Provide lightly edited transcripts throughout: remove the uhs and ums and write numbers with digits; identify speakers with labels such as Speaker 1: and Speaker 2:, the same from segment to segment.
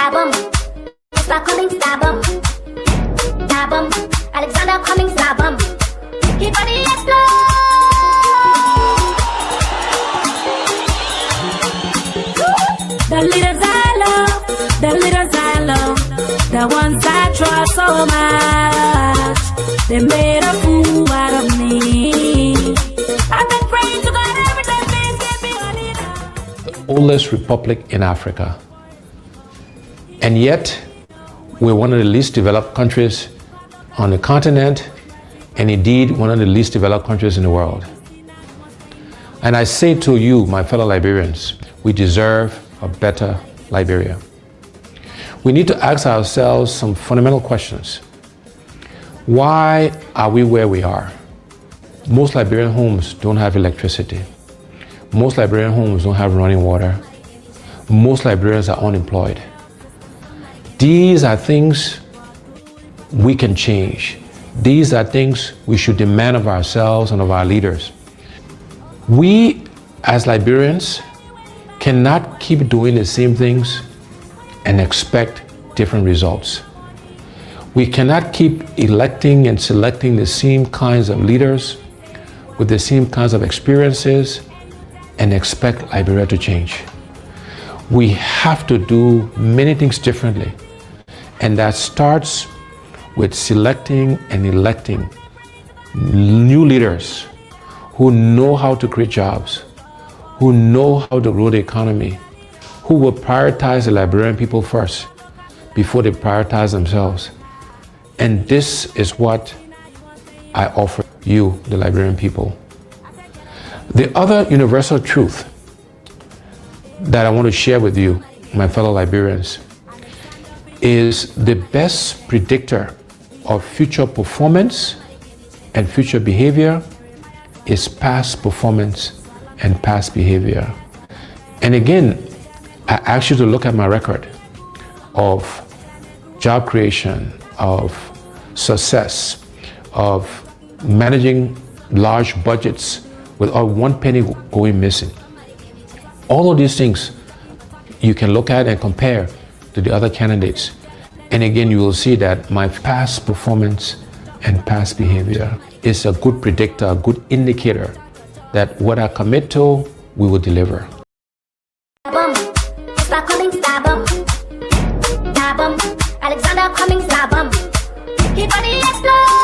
Speaker 1: stab 'em. Mr. Cummings, stab 'em. Stab 'em. Alexander Cummings, stab 'em. He body explode. The leaders I love, the leaders I love, the ones I trust so much, they made a fool out of me. I've been praying to God every day, please give me a leader.
Speaker 2: The oldest republic in Africa. And yet, we're one of the least developed countries on the continent, and indeed one of the least developed countries in the world. And I say to you, my fellow Liberians, we deserve a better Liberia. We need to ask ourselves some fundamental questions. Why are we where we are? Most Liberian homes don't have electricity. Most Liberian homes don't have running water. Most Liberians are unemployed. These are things we can change. These are things we should demand of ourselves and of our leaders. We, as Liberians, cannot keep doing the same things and expect different results. We cannot keep electing and selecting the same kinds of leaders with the same kinds of experiences and expect Liberia to change. We have to do many things differently, and that starts with selecting and electing new leaders who know how to create jobs, who know how to grow the economy, who will prioritize the Liberian people first before they prioritize themselves. And this is what I offer you, the Liberian people. The other universal truth that I want to share with you, my fellow Liberians, is the best predictor of future performance and future behavior is past performance and past behavior. And again, I ask you to look at my record of job creation, of success, of managing large budgets without one penny going missing. All of these things you can look at and compare to the other candidates. And again, you will see that my past performance and past behavior is a good predictor, a good indicator that what I commit to, we will deliver.
Speaker 1: Mr. Cummings, stab 'em. Stab 'em. Alexander Cummings, stab 'em. He body explode.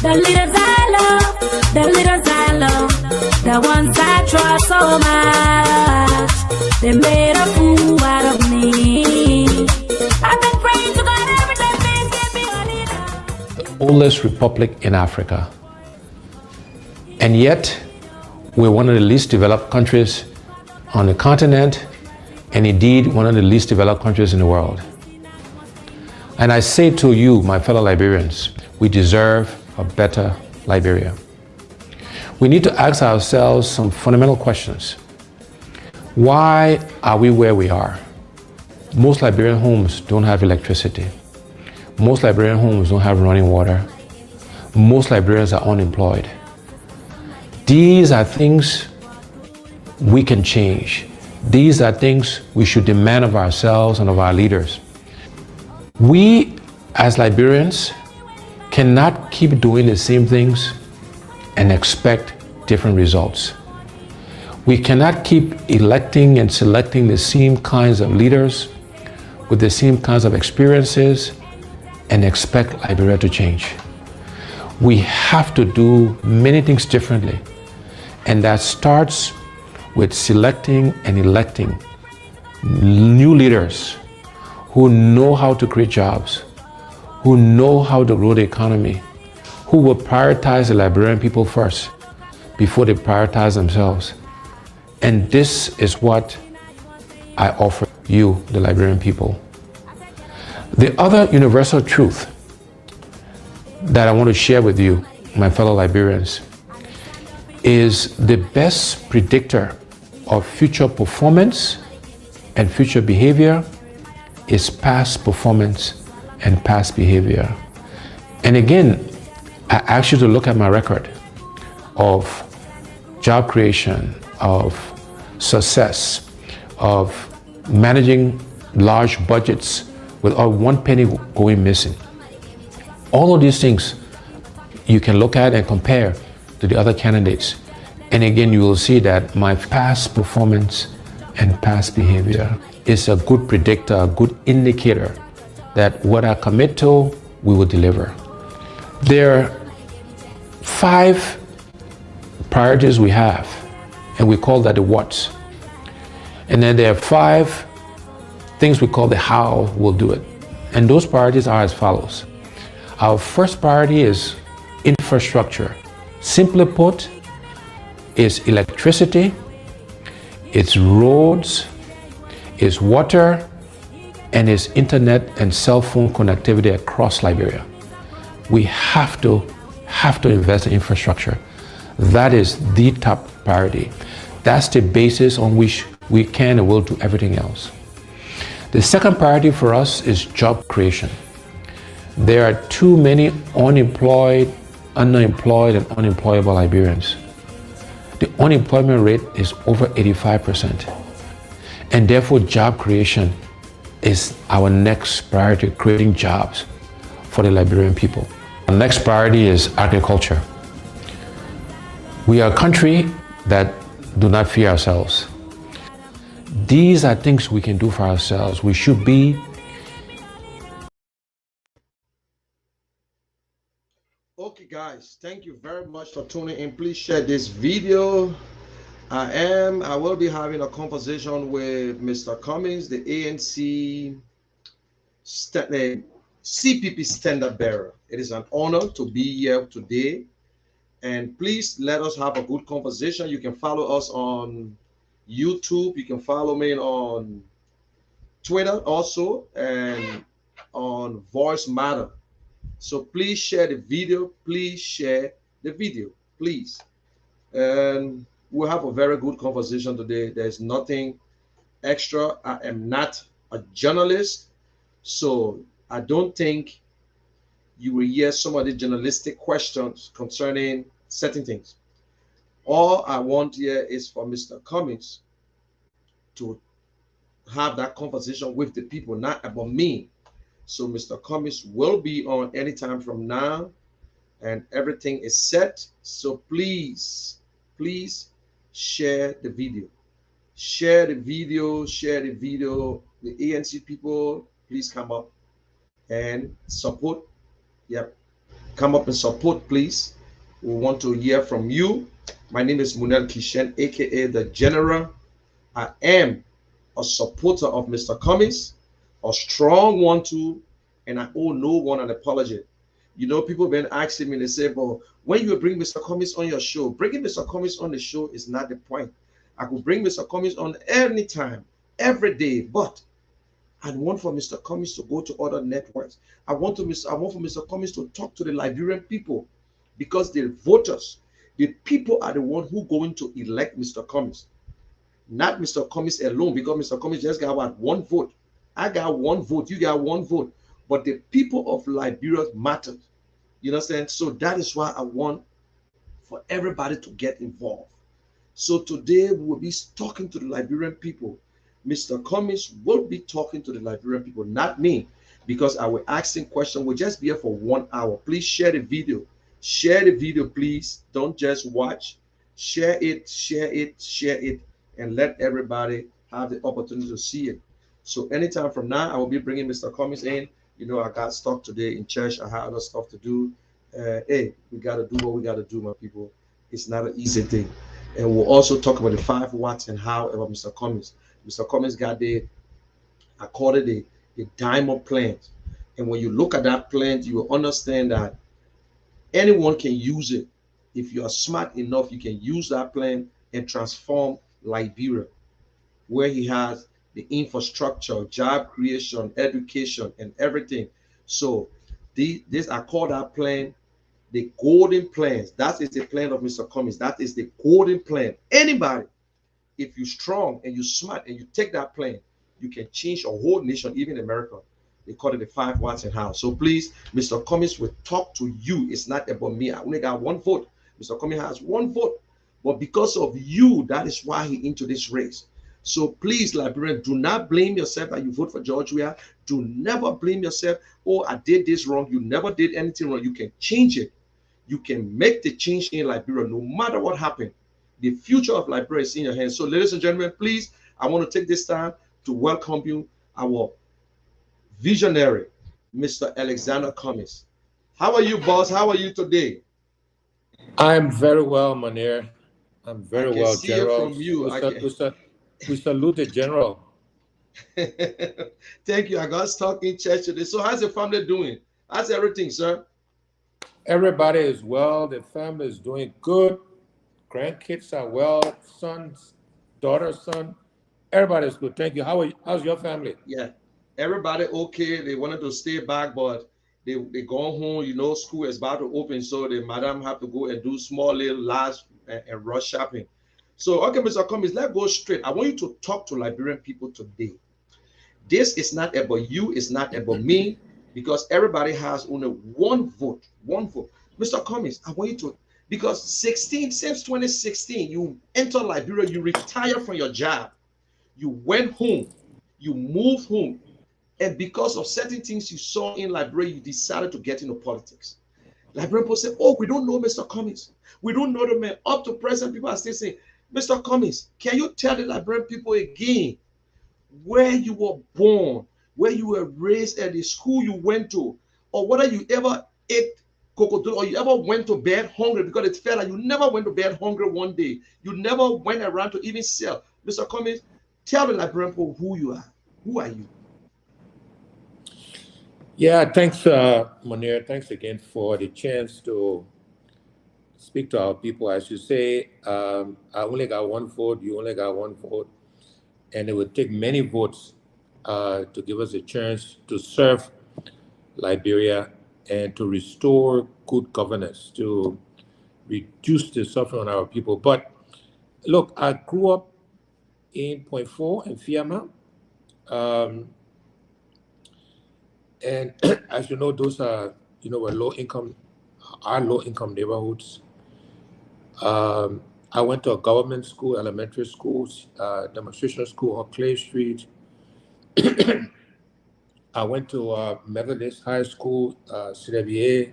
Speaker 1: The leaders I love, the leaders I love, the ones I trust so much, they made a fool out of me. I've been praying to God every day, please give me a leader.
Speaker 2: The oldest republic in Africa. And yet, we're one of the least developed countries on the continent, and indeed one of the least developed countries in the world. And I say to you, my fellow Liberians, we deserve a better Liberia. We need to ask ourselves some fundamental questions. Why are we where we are? Most Liberian homes don't have electricity. Most Liberian homes don't have running water. Most Liberians are unemployed. These are things we can change. These are things we should demand of ourselves and of our leaders. We, as Liberians, cannot keep doing the same things and expect different results. We cannot keep electing and selecting the same kinds of leaders with the same kinds of experiences and expect Liberia to change. We have to do many things differently, and that starts with selecting and electing new leaders who know how to create jobs, who know how to grow the economy, who will prioritize the Liberian people first before they prioritize themselves. And this is what I offer you, the Liberian people. The other universal truth that I want to share with you, my fellow Liberians, is the best predictor of future performance and future behavior is past performance and past behavior. And again, I ask you to look at my record of job creation, of success, of managing large budgets without one penny going missing. All of these things you can look at and compare to the other candidates. And again, you will see that my past performance and past behavior is a good predictor, a good indicator that what I commit to, we will deliver. There are 5 priorities we have, and we call that the what's. And then there are 5 things we call the how we'll do it. And those priorities are as follows. Our first priority is infrastructure. Simply put, it's electricity, it's roads, it's water, and it's internet and cell phone connectivity across Liberia. We have to invest in infrastructure. That is the top priority. That's the basis on which we can and will do everything else. The second priority for us is job creation. There are too many unemployed, underemployed, and unemployable Liberians. The unemployment rate is over 85%. And therefore, job creation is our next priority, creating jobs for the Liberian people. The next priority is agriculture. We are a country that do not fear ourselves. These are things we can do for ourselves. We should be.
Speaker 3: Okay, guys, thank you very much for tuning in. Please share this video. I will be having a conversation with Mr. Cummings, the ANC CPP standard bearer. It is an honor to be here today. And please let us have a good conversation. You can follow us on YouTube. You can follow me on Twitter also, and on Voice Matter. So please share the video. Please share the video, please. And we'll have a very good conversation today. There's nothing extra. I am not a journalist, so I don't think you will hear some of the journalistic questions concerning certain things. All I want here is for Mr. Cummings to have that conversation with the people, not about me. So Mr. Cummings will be on anytime from now, and everything is set. So please share the video. Share the video, share the video. The ANC people, please come up and support. Yep. Come up and support, please. We want to hear from you. My name is Munel Kishen, aka the General. I am a supporter of Mr. Cummings, a strong one too, and I owe no one an apology. You know, people have been asking me, they say, well, when you bring Mr. Cummings on your show, bringing Mr. Cummings on the show is not the point. I could bring Mr. Cummings on anytime, every day, but I want for Mr. Cummings to go to other networks. I want for Mr. Cummings to talk to the Liberian people, because the voters, the people are the one who going to elect Mr. Cummings, not Mr. Cummings alone, because Mr. Cummings just got what, 1 vote. I got 1 vote, you got 1 vote, but the people of Liberia matter. You understand? So that is why I want for everybody to get involved. So today we will be talking to the Liberian people. Mr. Cummings will be talking to the Liberian people, not me, because I will asking questions. We'll just be here for 1 hour. Please share the video. Share the video, please. Don't just watch. Share it, share it, share it, and let everybody have the opportunity to see it. So anytime from now, I will be bringing Mr. Cummings in. You know, I got stuff today in church. I had other stuff to do. Hey, we got to do what we got to do, my people. It's not an easy thing. And we'll also talk about the 5 watts and how about Mr. Cummings. Mr. Cummings got I call it the diamond plant. And when you look at that plant, you will understand that anyone can use it. If you are smart enough, you can use that plant and transform Liberia, where he has the infrastructure, job creation, education, and everything. So this I call that plan the golden plans. That is the plan of Mr. Cummings. That is the golden plan. Anybody, if you're strong and you're smart and you take that plan, you can change a whole nation, even America. They call it the 5 watts and how. So please, Mr. Cummings will talk to you. It's not about me. I only got 1 vote. Mr. Cummings has 1 vote. But because of you, that is why he into this race. So please, Liberian, do not blame yourself that you vote for George Weah. Do never blame yourself. Oh, I did this wrong. You never did anything wrong. You can change it. You can make the change in Liberia no matter what happened. The future of Liberia is in your hands. So, ladies and gentlemen, please, I want to take this time to welcome you, our visionary, Mr. Alexander Cummings. How are you, boss? How are you today?
Speaker 4: I'm very well, Manir. I'm
Speaker 3: I
Speaker 4: very
Speaker 3: can
Speaker 4: well,
Speaker 3: see it
Speaker 4: General.
Speaker 3: from you. I can.
Speaker 4: We salute the General.
Speaker 3: Thank you. I got stuck in church today. So, how's the family doing? How's everything, sir?
Speaker 4: Everybody is well. The family is doing good. Grandkids are well. Sons, daughter, son. Everybody is good. Thank you. How's your family?
Speaker 3: Yeah, everybody okay. They wanted to stay back, but they gone home. You know, school is about to open, so the madam have to go and do small little last and rush shopping. So, okay, Mr. Cummings, let's go straight. I want you to talk to Liberian people today. This is not about you, it's not about me, because everybody has only one vote. One vote. Mr. Cummings, I want you to, because 16, since 2016, you enter Liberia, you retire from your job, you went home, you moved home, and because of certain things you saw in Liberia, you decided to get into politics. Liberian people say, oh, we don't know Mr. Cummings. We don't know the man. Up to present, people are still saying, Mr. Cummings, can you tell the Liberian people again where you were born, where you were raised, at the school you went to, or whether you ever ate cocoa or you ever went to bed hungry, because it felt like you never went to bed hungry one day. You never went around to even sell. Mr. Cummings, tell the Liberian people who you are. Who are you?
Speaker 4: Yeah, thanks, Manir. Thanks again for the chance to speak to our people. As you say, I only got one vote. You only got one vote. And it would take many votes to give us a chance to serve Liberia and to restore good governance, to reduce the suffering on our people. But look, I grew up in Point Four in Fiamma. And as you know, those are, were low income neighborhoods. I went to a government school, elementary schools, demonstration school on Clay Street. I went to Methodist High School, CWA.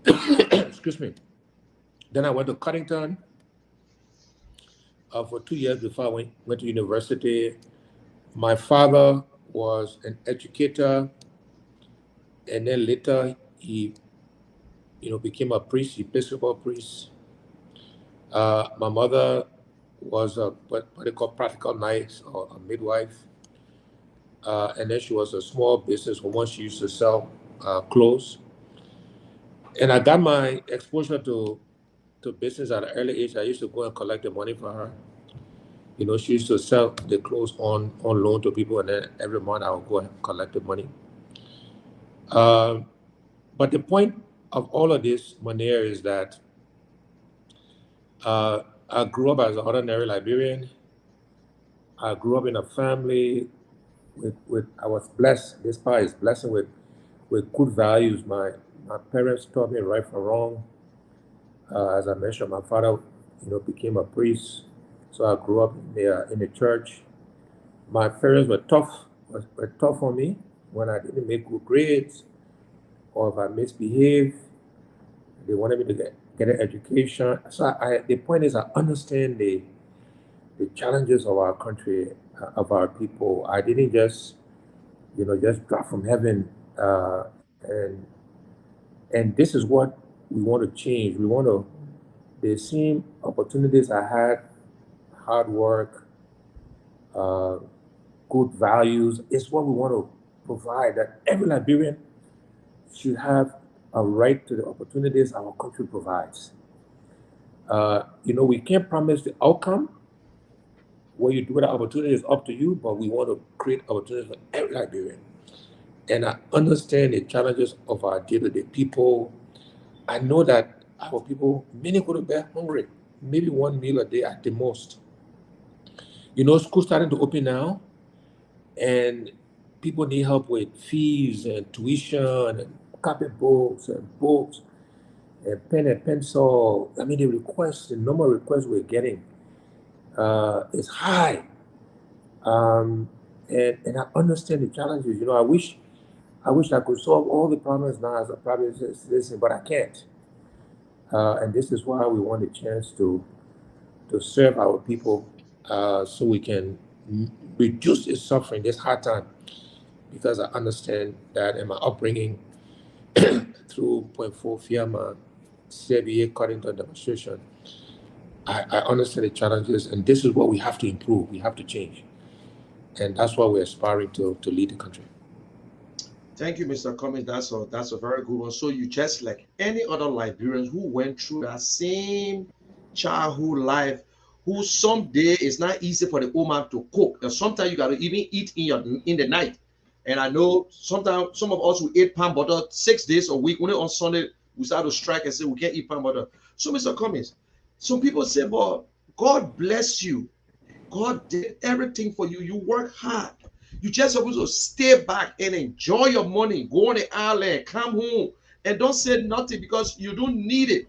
Speaker 4: Excuse me. Then I went to Cuttington for 2 years before I went to university. My father was an educator, and then later he, became a priest, Episcopal priest. My mother was what they call practical nurse or a midwife. And then she was a small businesswoman. She used to sell clothes. And I got my exposure to business at an early age. I used to go and collect the money for her. She used to sell the clothes on loan to people, and then every month I would go and collect the money. But the point of all of this, Manir, is that I grew up as an ordinary Liberian. I grew up in a family with I was blessed. This part is blessing with good values. My parents taught me right from wrong. As I mentioned, my father, became a priest, so I grew up in the church. My parents were tough on me when I didn't make good grades or if I misbehaved. They wanted me to get an education. So the point is, I understand the challenges of our country, of our people. I didn't just drop from heaven, and this is what we want to change. We want to the same opportunities I had, hard work, uh, good values, is what we want to provide. That every Liberian should have a right to the opportunities our country provides. We can't promise the outcome. What you do with the opportunity is up to you, but we want to create opportunities for every Liberian. And I understand the challenges of our day-to-day people. I know that our people, many go to bed hungry, maybe one meal a day at the most. School's starting to open now, and people need help with fees and tuition and copybooks and books. and pen and pencil. I mean, the number of requests we're getting is high. And I understand the challenges. I wish I could solve all the problems now as a private citizen, but I can't. And this is why we want a chance to serve our people, so we can reduce this suffering, this hard time, because I understand that in my upbringing through Point Four Fiamma, CBA Cuttington demonstration, I understand the challenges, and this is what we have to improve. We have to change, and that's why we're aspiring to lead the country.
Speaker 3: Thank you, Mr. Cummings. That's a very good one. So you just like any other Liberians who went through that same childhood life, who someday it's not easy for the woman to cook. And sometimes you gotta even eat in the night. And I know sometimes some of us will eat pan butter 6 days a week. Only on Sunday we start to strike and say we can't eat pan butter. So Mr. Cummings, some people say, but God bless you. God did everything for you. You work hard. You just supposed to stay back and enjoy your money. Go on the island, come home, and don't say nothing because you don't need it.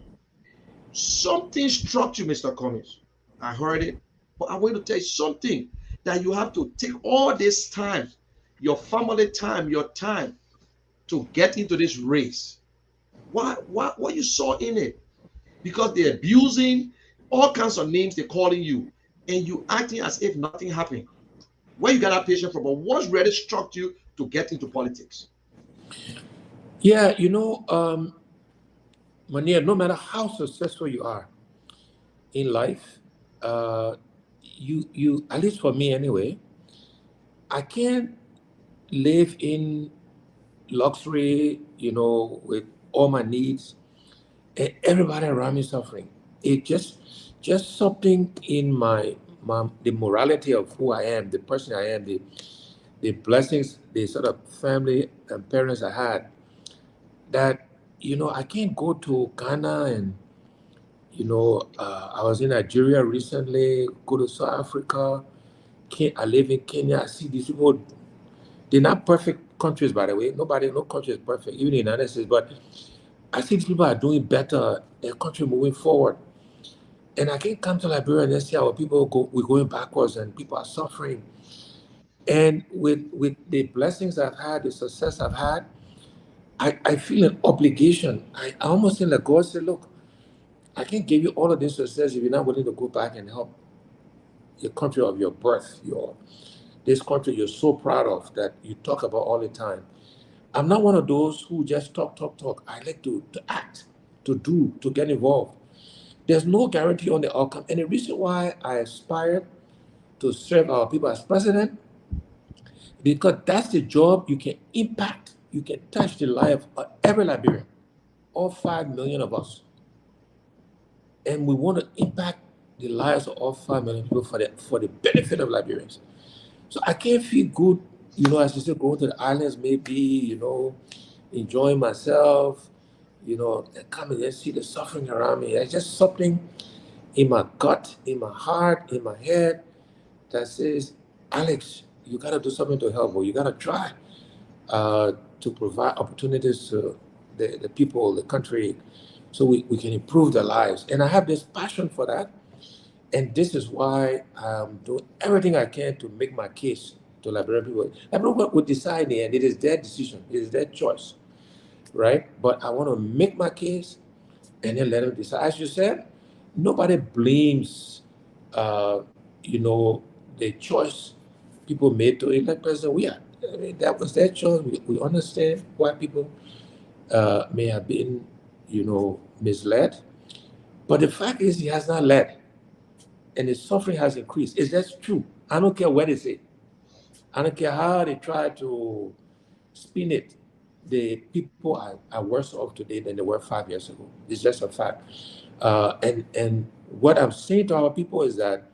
Speaker 3: Something struck you, Mr. Cummings. I heard it, but I want to tell you something that you have to take all this time, your family time, your time to get into this race. What you saw in it? Because they're abusing all kinds of names they're calling you, and you acting as if nothing happened. Where you got that patience from? But what's really struck you to get into politics?
Speaker 4: Yeah, Mania, no matter how successful you are in life, you at least for me anyway, I can't live in luxury, with all my needs, and everybody around me suffering. It just something in my the morality of who I am, the person I am, the blessings, the sort of family and parents I had, that I can't go to Ghana and I was in Nigeria recently, go to South Africa. I live in Kenya. I see these people. They're not perfect countries, by the way. No country is perfect, even the United States. But I see these people are doing better. Their country moving forward. And I can't come to Liberia and see our people we're going backwards and people are suffering. And with the blessings I've had, the success I've had, I feel an obligation. I almost feel like God said, look, I can't give you all of this success if you're not willing to go back and help your country of your birth, this country you're so proud of that you talk about all the time. I'm not one of those who just talk. I like to act, to do, to get involved. There's no guarantee on the outcome. And the reason why I aspired to serve our people as president, because that's the job you can impact, you can touch the life of every Liberian, all 5 million of us. And we want to impact the lives of all 5 million people for the benefit of Liberians. So I can't feel good, as you said, going to the islands, maybe, enjoying myself, and coming and see the suffering around me. It's just something in my gut, in my heart, in my head that says, Alex, you got to do something to help, or you got to try to provide opportunities to the people, the country, so we can improve their lives. And I have this passion for that. And this is why I'm doing everything I can to make my case to Liberian people. Everyone would decide in the end. It is their decision. It is their choice, right? But I want to make my case and then let them decide. As you said, nobody blames, the choice people made to elect president. I mean, that was their choice. We understand why people may have been, misled. But the fact is, he has not led. And the suffering has increased. Is that true? I don't care what they say. I don't care how they try to spin it. The people are worse off today than they were 5 years ago. It's just a fact. And what I'm saying to our people is that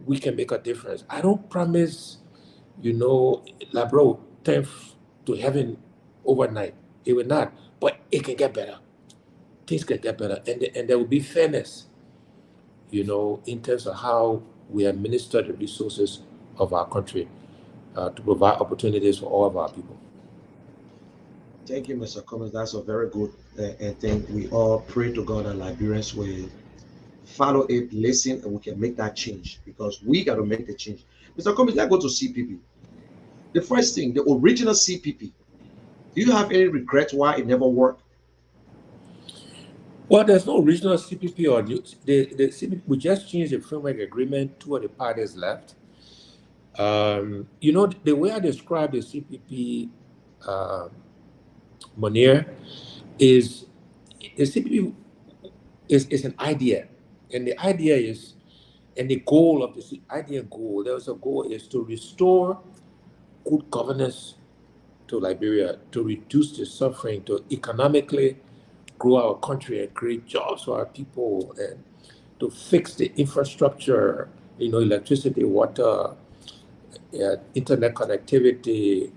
Speaker 4: we can make a difference. I don't promise, Labro, turn to heaven overnight. It will not. But it can get better. Things can get better. And there will be fairness, in terms of how we administer the resources of our country to provide opportunities for all of our people.
Speaker 3: Thank you, Mr. Cummings. That's a very good thing. We all pray to God that Liberians will follow it, listen, and we can make that change because we got to make the change. Mr. Cummings, let's go to CPP. The first thing, the original CPP. Do you have any regret why it never worked?
Speaker 4: Well, there's no original CPP or the CPP. We just changed the framework agreement. Two of the parties left. The way I describe the CPP, uh, Munir, is the CPP is an idea, and the idea is, and the goal of the idea goal. There's a goal is to restore good governance to Liberia, to reduce the suffering, to economically grow our country and create jobs for our people, and to fix the infrastructure, electricity, water, internet connectivity,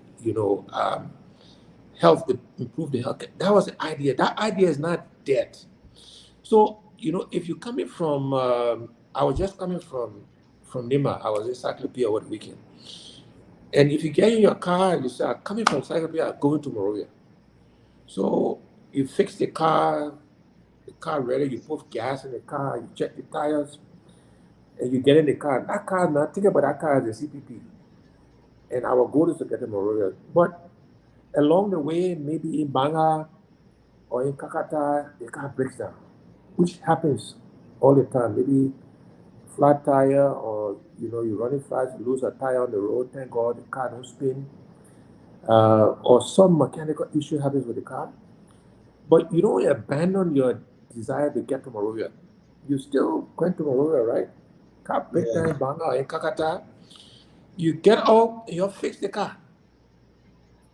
Speaker 4: health, improve the health. That was the idea. That idea is not dead. So, if you're coming from, I was just coming from Nima. I was in Cyclopia over the weekend. And if you get in your car and you say, I'm coming from Cyclopia, I'm going to Monrovia. So you fix the car ready, you put gas in the car, you check the tires, and you get in the car. That car, now think about that car as a CPP. And our goal is to get to Monrovia. But along the way, maybe in Banga or in Kakata, the car breaks down, which happens all the time. Maybe flat tire, or you're running fast, you lose a tire on the road. Thank God the car don't spin, or some mechanical issue happens with the car. But you don't abandon your desire to get to Monrovia. You still going to Monrovia, right? Car break down
Speaker 3: Yeah,
Speaker 4: in Banga or in Kakata. You get out and you fix the car.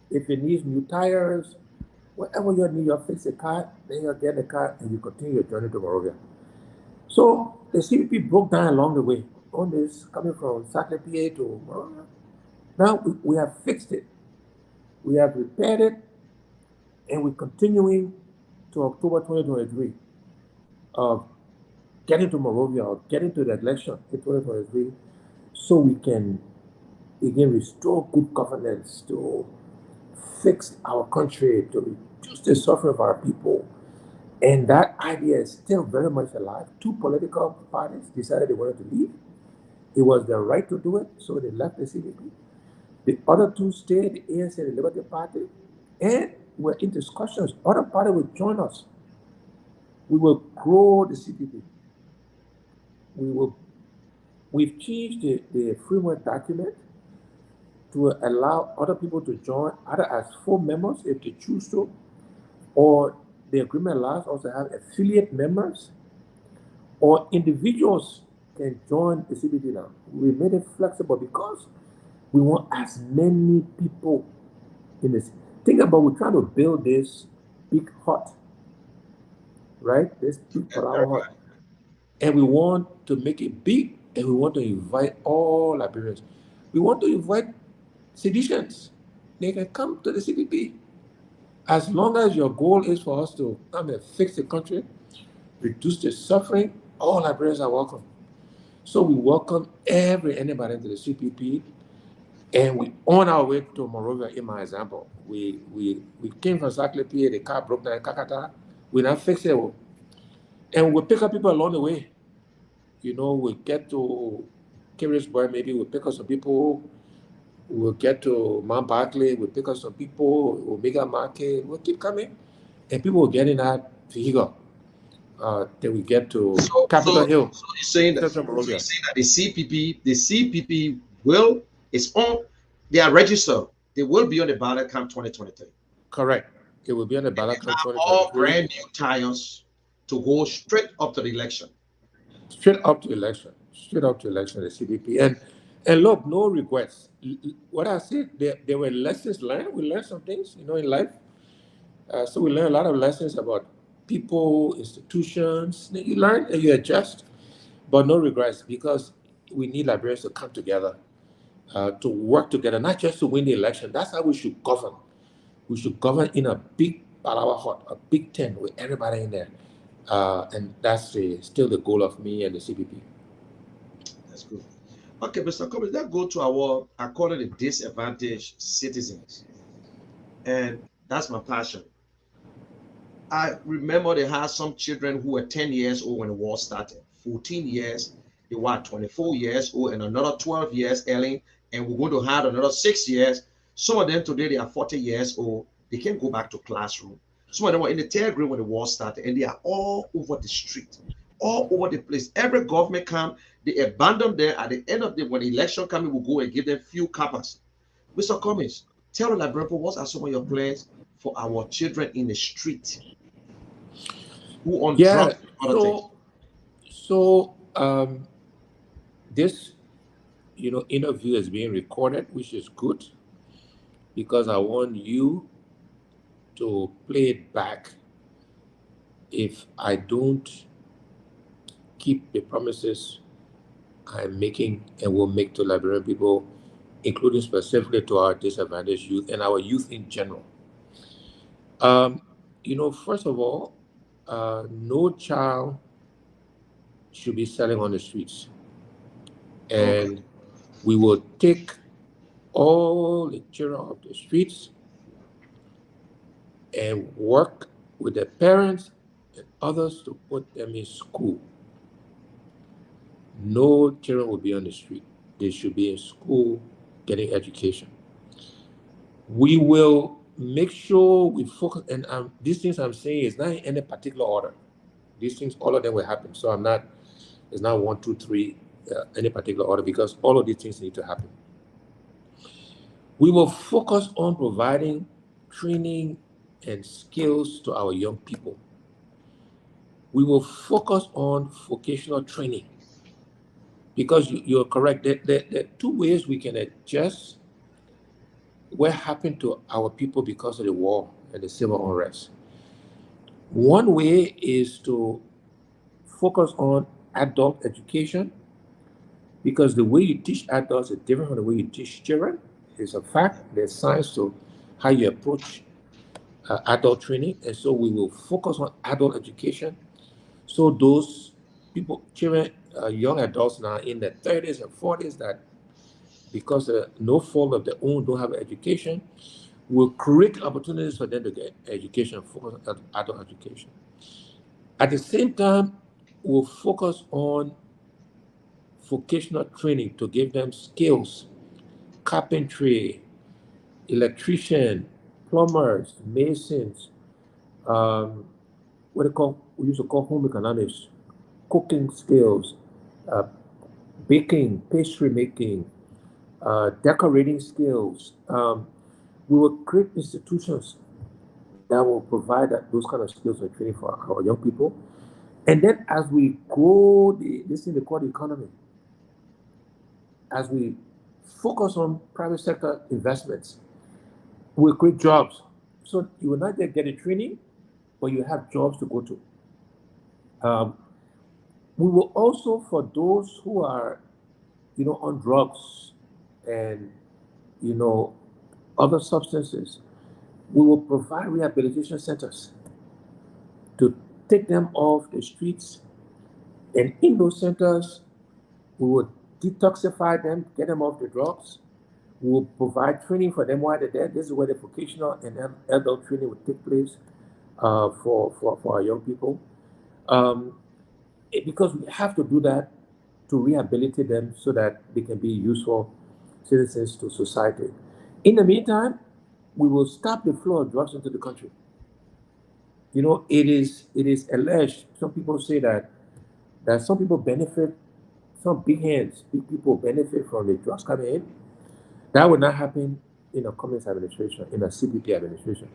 Speaker 4: If it needs new tires, whatever you need, you fix the car, then you get the car and you continue your journey to Monrovia. So the CPP broke down along the way on this, coming from Sacre PA to Monrovia. Now we have fixed it. We have repaired it, and we're continuing to October 2023 of getting to Monrovia or getting to the election in 2023, so we can again restore good governance, to fix our country, to reduce the suffering of our people. And that idea is still very much alive. Two political parties decided they wanted to leave. It was their right to do it, so they left the CDP. The other two stayed, the ANC and the Liberty Party, and we're in discussions. Other party will join us. We will grow the CPP. We've changed the framework document to allow other people to join, either as full members if they choose to, or the agreement allows us to have affiliate members, or individuals can join the CPP now. We made it flexible because we want as many people in this. Think about, we're trying to build this big hut, right? This big
Speaker 3: very
Speaker 4: Palawa hut.
Speaker 3: right.
Speaker 4: And we want to make it big, and we want to invite all Liberians. We want to invite seditions. They can come to the CPP. As long as your goal is for us to come and fix the country, reduce the suffering, all Liberians are welcome. So we welcome anybody into the CPP, and we on our way to Monrovia. In my example, we came from Saclay, the car broke down in Kakata. We now fix it, and we pick up people along the way. We get to Carriageburg, maybe we'll pick up some people. We'll get to Mount Barkley, we'll pick up some people, Omega Market, we'll keep coming. And people will get in that vehicle. Then we get to
Speaker 3: So,
Speaker 4: Capitol Hill,
Speaker 3: so you're saying that,
Speaker 4: Central Monrovia.
Speaker 3: the CPP will is on. They are registered. They will be on the ballot come 2023.
Speaker 4: Correct. It will be on the
Speaker 3: And they
Speaker 4: ballot come
Speaker 3: have all
Speaker 4: 2023,
Speaker 3: brand new tires to go straight up to the election.
Speaker 4: straight up to election, the CDP. And look, no regrets. What I said, there were lessons learned. We learned some things, in life. So we learn a lot of lessons about people, institutions. You learn and you adjust, but no regrets, because we need Liberians to come together, to work together, not just to win the election. That's how we should govern. We should govern in a big Palawa hut, a big tent with everybody in there. And that's still the goal of me and the CPP.
Speaker 3: That's good. Okay, Mr. Cummings, let's go to our according to disadvantaged citizens. And That's my passion. I remember they had some children who were 10 years old when the war started, 14 years, they were 24 years old, and another 12 years, Ellen, and we're going to have another 6 years. Some of them today, they are 40 years old. They can't go back to classroom. Some of them were in the third grade when the war started, and they are all over the street, all over the place. Every government come, they abandon them. At the end of the when the election comes, we will go and give them few cappers. Mr. Cummings, tell the librarian what are some of your plans for our children in the street who on
Speaker 4: Yeah.
Speaker 3: drugs and other things?
Speaker 4: So this interview is being recorded, which is good because I want you to play it back if I don't keep the promises I'm making and will make to Liberian people, including specifically to our disadvantaged youth and our youth in general. First of all, no child should be selling on the streets. And we will take all the children off the streets and work with the parents and others to put them in school. No children will be on the street. They should be in school getting education. We will make sure we focus, and these things I'm saying is not in any particular order. These things, all of them will happen. So it's not 1, 2, 3, any particular order, because all of these things need to happen. We will focus on providing training and skills to our young people. We will focus on vocational training because you're correct. There are two ways we can adjust what happened to our people because of the war and the civil unrest. One way is to focus on adult education because the way you teach adults is different from the way you teach children. It's a fact. There's science to how you approach adult training, and so we will focus on adult education. So those people, children, young adults now in their 30s and 40s that, because of no fault of their own, don't have education, will create opportunities for them to get education, focus on adult education. At the same time, we'll focus on vocational training to give them skills, carpentry, electrician, plumbers, masons, we used to call home economics, cooking skills, baking, pastry making, decorating skills. We will create institutions that will provide those kind of skills and training for our young people. And then as we grow this thing they call the economy, as we focus on private sector investments, we'll create jobs. So you will not just get a training, but you have jobs to go to. We will also, for those who are, on drugs and, other substances, we will provide rehabilitation centers to take them off the streets. And in those centers, we will detoxify them, get them off the drugs. We will provide training for them while they're there. This is where the vocational and adult training will take place for our young people. Because we have to do that to rehabilitate them so that they can be useful citizens to society. In the meantime, we will stop the flow of drugs into the country. It is alleged, some people say that some people benefit, some big people benefit from the drugs coming in. That would not happen in a Cummings administration, in a CPP administration.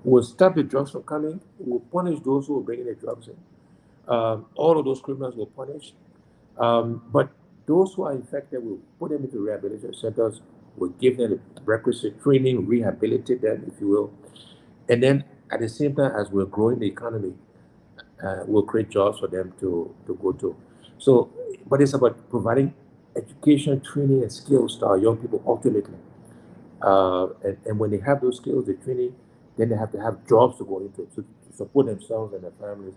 Speaker 4: We'll stop the drugs from coming, we'll punish those who are bringing the drugs in. All of those criminals will punish. But those who are infected, we'll put them into rehabilitation centers, we'll give them the requisite training, rehabilitate them, if you will. And then at the same time, as we're growing the economy, we'll create jobs for them to go to. So, but it's about providing education, training, and skills to our young people ultimately. And when they have those skills, the training, then they have to have jobs to go into to support themselves and their families.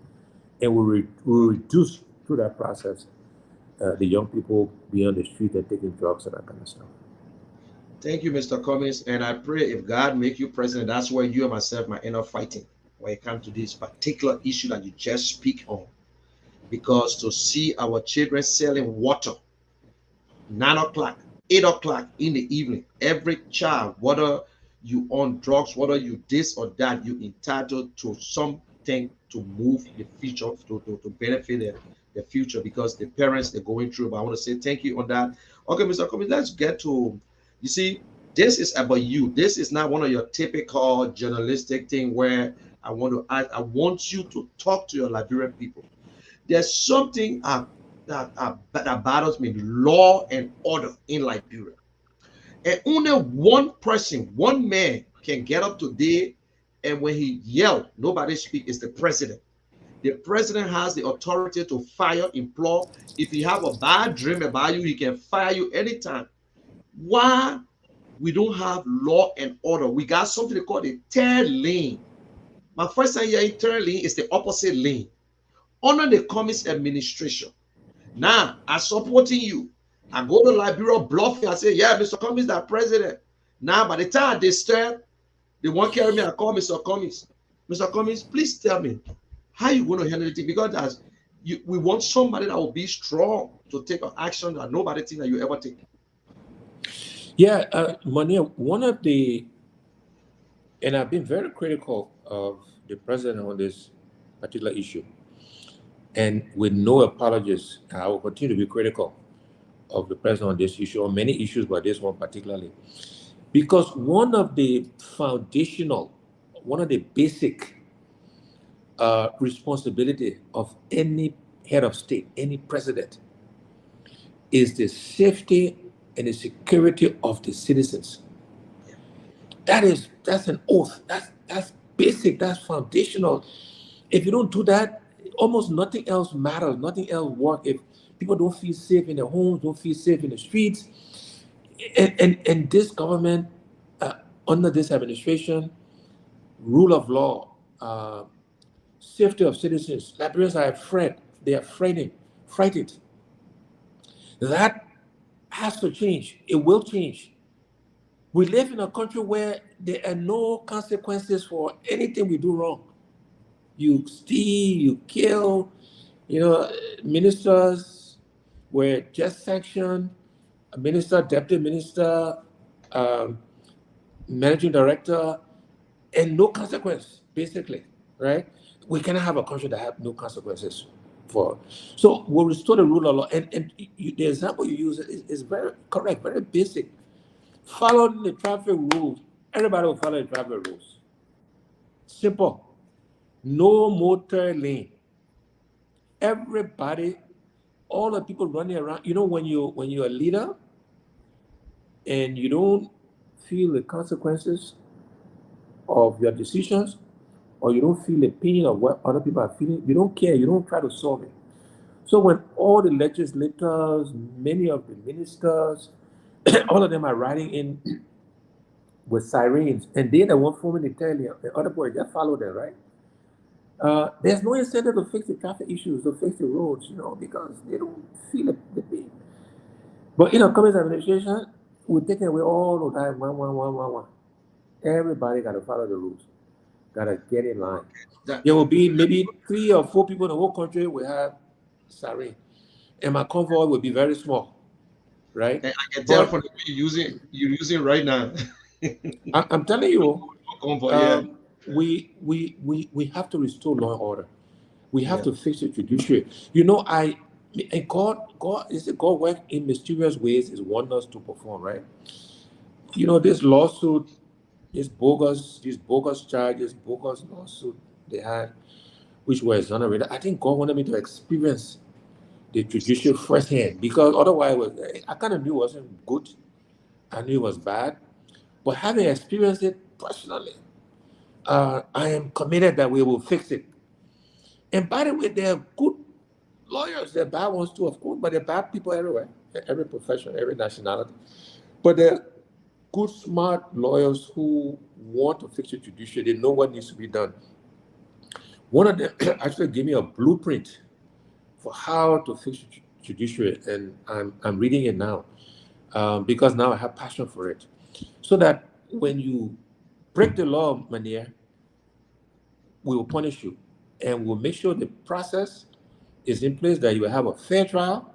Speaker 4: And we'll reduce through that process the young people being on the street and taking drugs and that kind of stuff.
Speaker 3: Thank you, Mr. Cummings. And I pray if God make you president, that's where you and myself might end up fighting when it comes to this particular issue that you just speak on. Because to see our children selling water 9 o'clock, 8 o'clock in the evening, every child, whether you on drugs, whether you this or that, you entitled to something to move the future, to benefit the future, because the parents they're going through. But I want to say thank you on that. Okay, Mr. Cummings, let's get to, you see, this is about you. This is not one of your typical journalistic thing where I want to ask, I want you to talk to your Liberian people. There's something that bothers me: law and order in Liberia. And only one person, one man can get up today, and when he yell, nobody speak, is the president. The president has the authority to fire, employ. If he have a bad dream about you, he can fire you anytime. Why we don't have law and order? We got something they call the third lane. My first time hearing third lane is the opposite lane. Under the Cummings administration, now I'm supporting you. I go to Liberia bluffing. I say, yeah, Mr. Cummings, that president. Now, by the time they start, they won't carry me. I call Mr. Cummings. Mr. Cummings, please tell me how you going to handle it, because we want somebody that will be strong to take an action that nobody thinks that you ever take.
Speaker 4: Yeah, Mania, one of the, and I've been very critical of the president on this particular issue, and with no apologies, I will continue to be critical of the president on this issue, on many issues, but this one particularly. Because one of the foundational, one of the basic responsibility of any head of state, any president, is the safety and the security of the citizens. That's an oath. That's basic. That's foundational. If you don't do that, almost nothing else matters. Nothing else works. If people don't feel safe in their homes, don't feel safe in the streets, and this government, under this administration, rule of law, safety of citizens, Liberians are afraid. They are frightened. That has to change. It will change. We live in a country where there are no consequences for anything we do wrong. You steal, you kill. Ministers were just sanctioned. A minister, deputy minister, managing director, and no consequence, basically, right? We cannot have a country that have no consequences for. So we'll restore the rule of law. And the example you use is very correct, very basic. Following the traffic rules, everybody will follow the traffic rules. Simple. No motor lane. Everybody, all the people running around. When you're a leader and you don't feel the consequences of your decisions, or you don't feel the pain of what other people are feeling, you don't care. You don't try to solve it. So when all the legislators, many of the ministers, all of them are riding in with sirens, and they're the one forming the tally, and other people just follow them, right? There's no incentive to fix the traffic issues, to fix the roads, because they don't feel the pain. But Cummings administration, we're taking away all of that. One. Everybody got to follow the rules. Got to get in line. There will be maybe 3 or 4 people in the whole country will have siren, and my convoy will be very small. Right?
Speaker 3: And I can tell from the way you're using right now.
Speaker 4: I'm telling you, we have to restore law and order. We have to fix the judiciary. And God works in mysterious ways, is wonders to perform, right? This lawsuit, these bogus charges, bogus lawsuit they had, which were exonerated. I think God wanted me to experience the judiciary firsthand, because otherwise I kind of knew it wasn't good. I knew it was bad. But having experienced it personally, I am committed that we will fix it. And by the way, there are good lawyers. There are bad ones too, of course, but there are bad people everywhere, every profession, every nationality. But there are good, smart lawyers who want to fix the judiciary. They know what needs to be done. One of them actually gave me a blueprint for how to fix judiciary, and I'm reading it now, because now I have passion for it. so that when you break the law, Manier, we will punish you, and we'll make sure the process is in place that you will have a fair trial.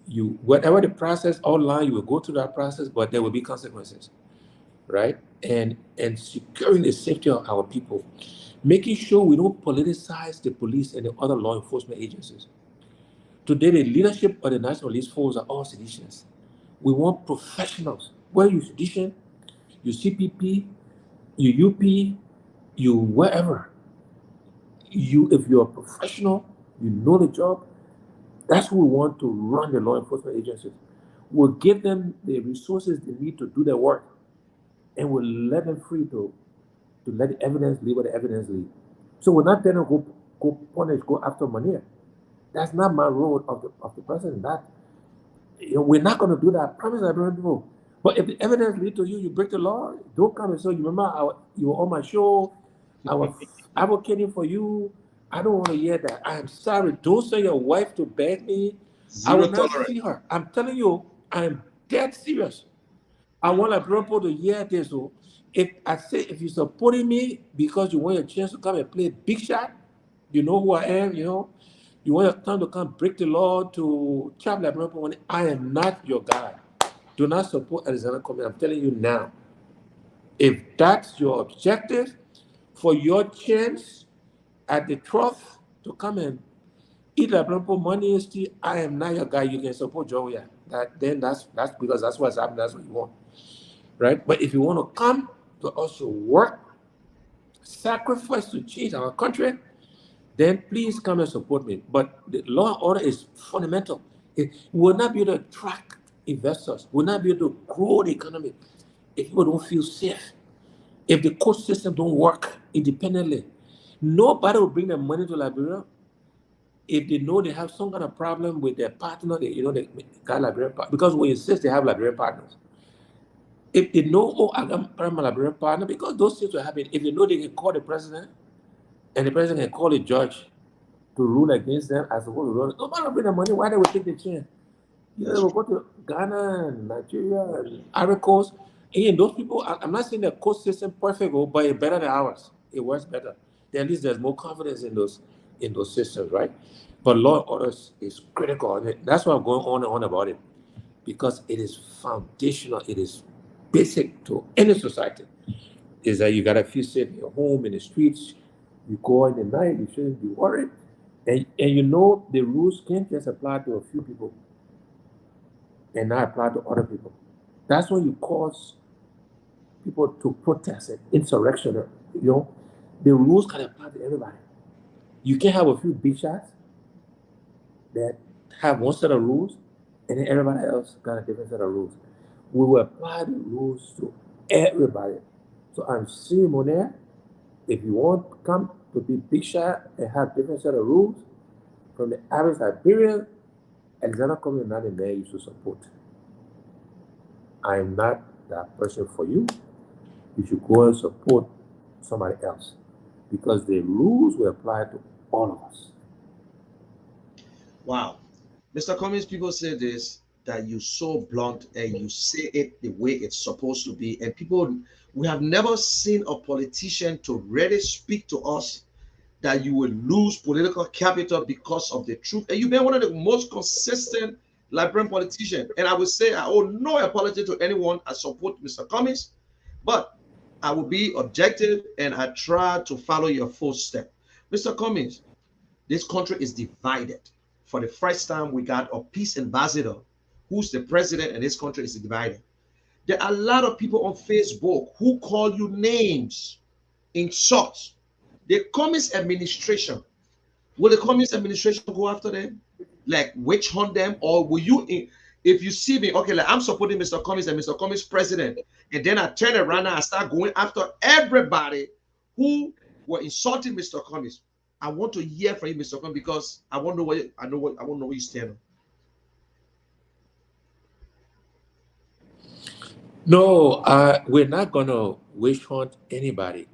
Speaker 4: You, whatever the process outline, you will go through that process, but there will be consequences, right? And securing the safety of our people, making sure we don't politicize the police and the other law enforcement agencies. Today, the leadership of the National Police Force are all seditionists. We want professionals. Whether you sedition, you CPP, you UP, you wherever. You, if you're a professional, you know the job. That's who we want to run the law enforcement agencies. We'll give them the resources they need to do their work, and we'll let them free to let the evidence lead where the evidence lead. So we're not telling them go punish, go after money. That's not my role of the president. That, you know, we're not going to do that. I promise I don't do. But if the evidence lead to you, you break the law. Don't come and say, you remember you were on my show. I was advocating for you. I don't want to hear that. I am sorry. Don't send your wife to beg me. I
Speaker 3: Zero
Speaker 4: will not
Speaker 3: tolerance.
Speaker 4: see her. I'm telling you, I'm dead serious. I want a people to hear this. So if I say, if you're supporting me because you want a chance to come and play big shot, you know who I am, you know, you want your time to come break the law to chop like people, I am not your guy. Do not support Alexander Cummings. I'm telling you now. If that's your objective for your chance at the trough to come and eat like people money, still, I am not your guy. You can support Joey. That's because that's what's happening. That's what you want, right? But if you want to come to also work, sacrifice to change our country, then please come and support me. But the law and order is fundamental. It will not be able to attract investors, will not be able to grow the economy if people don't feel safe, if the court system don't work independently. Nobody will bring their money to Liberia if they know they have some kind of problem with their partner, they got Liberian partner, because we insist they have Liberian partners. If they know, oh, I'm a Liberian partner, because those things will happen. If they know they can call the president, and the president can call a judge to rule against them as opposed to run. Nobody will bring the money. Why they will take the chance? You
Speaker 3: That's
Speaker 4: know,
Speaker 3: true.
Speaker 4: go to Ghana and Nigeria and Ivory Coast. And those people, I'm not saying the court system perfect, but it's better than ours. It works better. Then at least there's more confidence in those systems, right? But law and order is critical. And that's why I'm going on and on about it, because it is foundational. It is basic to any society. Is that you gotta feel safe in your home, in the streets. You go in the night, you shouldn't be worried. And you know the rules can't just apply to a few people and not apply to other people. That's when you cause people to protest and insurrection. You know, the rules can apply to everybody. You can't have a few big shots that have one set of rules and then everybody else got a different set of rules. We will apply the rules to everybody. So I'm seeing Monet. If you want to come to be big shot and have different set of rules from the average Liberian, Alexander Cummings is not a man you should support. I am not that person for you. You should go and support somebody else, because the rules will apply to all of us.
Speaker 3: Wow. Mr. Cummings, people say this, that you so blunt and you say it the way it's supposed to be. And people, we have never seen a politician to really speak to us that you will lose political capital because of the truth. And you've been one of the most consistent Liberian politicians. And I would say I owe no apology to anyone. I support Mr. Cummings, but I will be objective and I try to follow your footsteps. Mr. Cummings, this country is divided. For the first time, we got a peace ambassador who's the president, and this country is divided. There are a lot of people on Facebook who call you names, insults. The Cummings administration, will the Cummings administration go after them? Like witch hunt them? Or will you, if you see me, okay, like I'm supporting Mr. Cummings and Mr. Cummings president, and then I turn around and I start going after everybody who were insulting Mr. Cummings. I want to hear from you, Mr. Cummings, because I want to know what I want to know where you stand on.
Speaker 4: No, we're not gonna wish hunt anybody.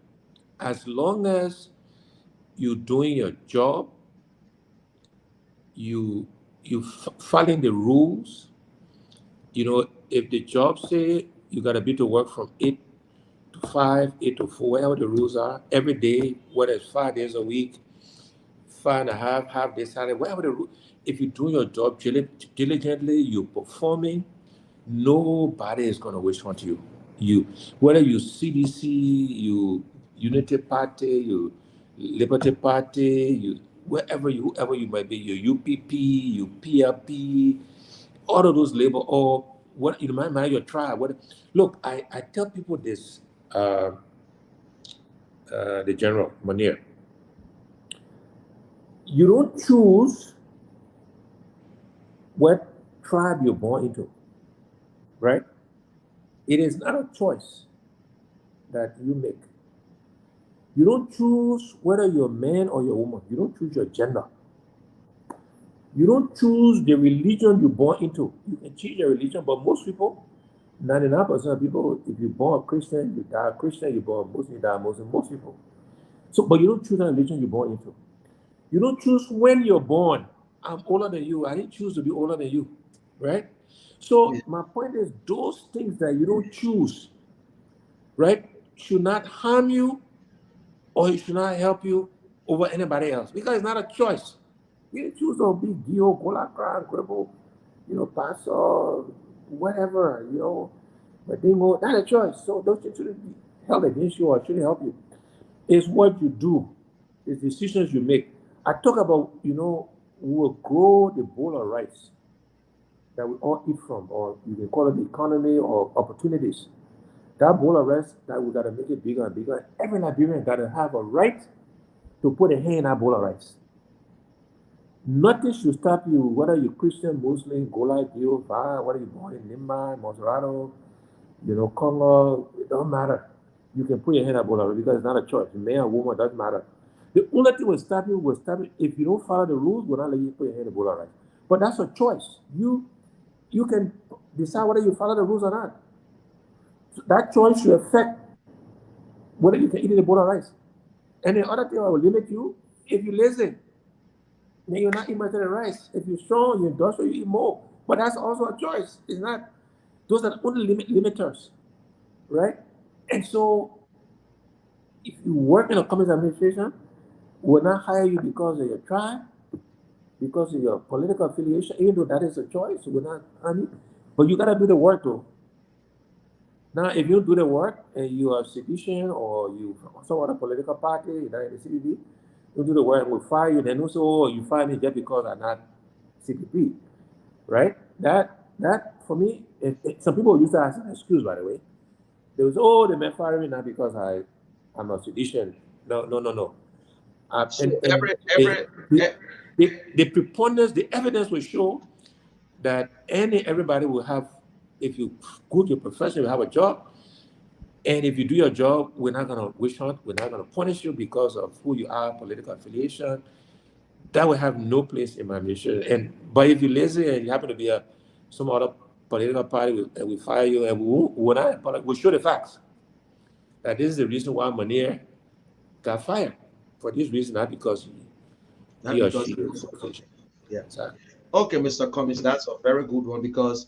Speaker 4: As long as you're doing your job, you following the rules. You know, if the job say You got to be to work from 8 to 5, 8 to 4, whatever the rules are, every day, whether it's 5 days a week, 5.5, half day Saturday, whatever the rule. If you're doing your job diligently, you're performing, nobody is going to wish on to you. Whether you CDC, you Unity Party, you Liberty Party, you whoever you might be, your UPP, you PLP, all of those label, or what you might mind your tribe. Look, I tell people this, the general Manier, you don't choose what tribe you're born into, right? It is not a choice that you make. You don't choose whether you're a man or you're a woman. You don't choose your gender. You don't choose the religion you're born into. You can choose your religion, but most people, 99% of people, if you're born a Christian, you die a Christian, you're born a Muslim, you die a Muslim, most people. So, but you don't choose the religion you're born into. You don't choose when you're born. I'm older than you. I didn't choose to be older than you, right? So my point is those things that you don't choose, right, should not harm you or it should not help you over anybody else because it's not a choice. You didn't choose to be Gio, Golakra, Grebo, Pastor, whatever, but they not a choice. So those things shouldn't be held against you or shouldn't help you. It's what you do, it's decisions you make. I talk about, we will grow the bowl of rice that we all eat from, or you can call it the economy or opportunities. That bowl of rice, that we got to make it bigger and bigger. Every Liberian got to have a right to put a hand in that bowl of rice. Nothing should stop you, whether you're Christian, Muslim, Gola, Jehovah, whether you're born in Nimba, Monserrato, Congo, it don't matter. You can put your hand in that bowl of rice because it's not a choice. Man or woman, doesn't matter. The only thing will stop you if you don't follow the rules, we'll not let you put your hand in the bowl of rice. But that's a choice. You can decide whether you follow the rules or not. So that choice should affect whether you can eat in the bowl of rice. And the other thing that will limit you, if you're lazy, then you're not eating much of the rice. If you're strong, you're industrial, you eat more. But that's also a choice. It's not. Those are the only limiters, right? And so, if you work in a Cummings administration, we'll not hire you because of your tribe, because of your political affiliation, even though that is a choice. We're not hiring you. But you got to do the work, though. Now, if you do the work and you are a citizen or you from some other political party, you're not in the CPP, you do the work and we'll fire you. Then also, you fire me just because I'm not CPP, right? That for me, some people use that as an excuse, by the way. They was, they may fire me not because I'm a citizen. No.
Speaker 3: So
Speaker 4: The preponderance, the evidence will show that everybody will have, if you go to your profession, you have a job, and if you do your job, we're not going to witch hunt, we're not going to punish you because of who you are, political affiliation. That will have no place in my mission. But if you're lazy and you happen to be some other political party, and we fire you, and we'll show the facts. That this is the reason why Manier got fired. For this reason, not because he or she is official.
Speaker 3: Yeah.
Speaker 4: Exactly.
Speaker 3: Okay, Mr. Cummings, that's a very good one because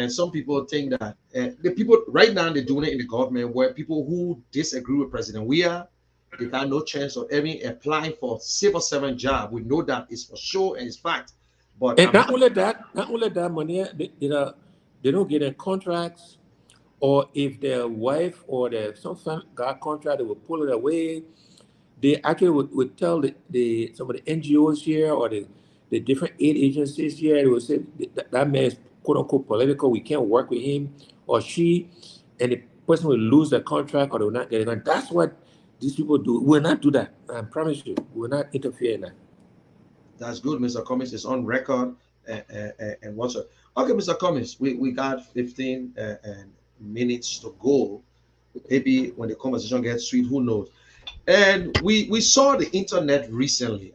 Speaker 3: some people think that the people right now they're doing it in the government where people who disagree with President Weah, they got no chance of even applying for civil servant job. We know that it's for sure and it's fact. But
Speaker 4: And not only that, money they don't get their contracts, or if their wife or their some got contract, they will pull it away. They actually would tell some of the NGOs here or the different aid agencies here, they would say that man is quote unquote political, we can't work with him or she, and the person will lose their contract or they will not get it done. That's what these people do. We'll not do that. I promise you, we'll not interfere in that.
Speaker 3: That's good, Mr. Cummings is on record and what's up. Okay, Mr. Cummings, we got 15 minutes to go. Maybe when the conversation gets sweet, who knows? And we saw the internet recently.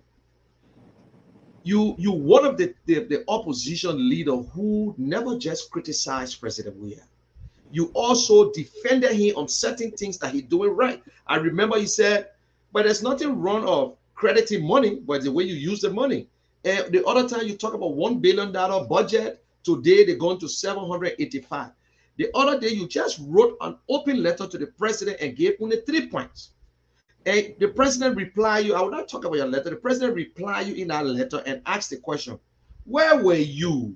Speaker 3: You one of the opposition leader who never just criticized President Weah. You also defended him on certain things that he's doing right. I remember he said, but there's nothing wrong of crediting money, but the way you use the money. And the other time you talk about $1 billion budget, today they're going to 785. The other day, you just wrote an open letter to the president and gave only 3 points. And the president replied you, I will not talk about your letter. The president replied you in that letter and asked the question, where were you?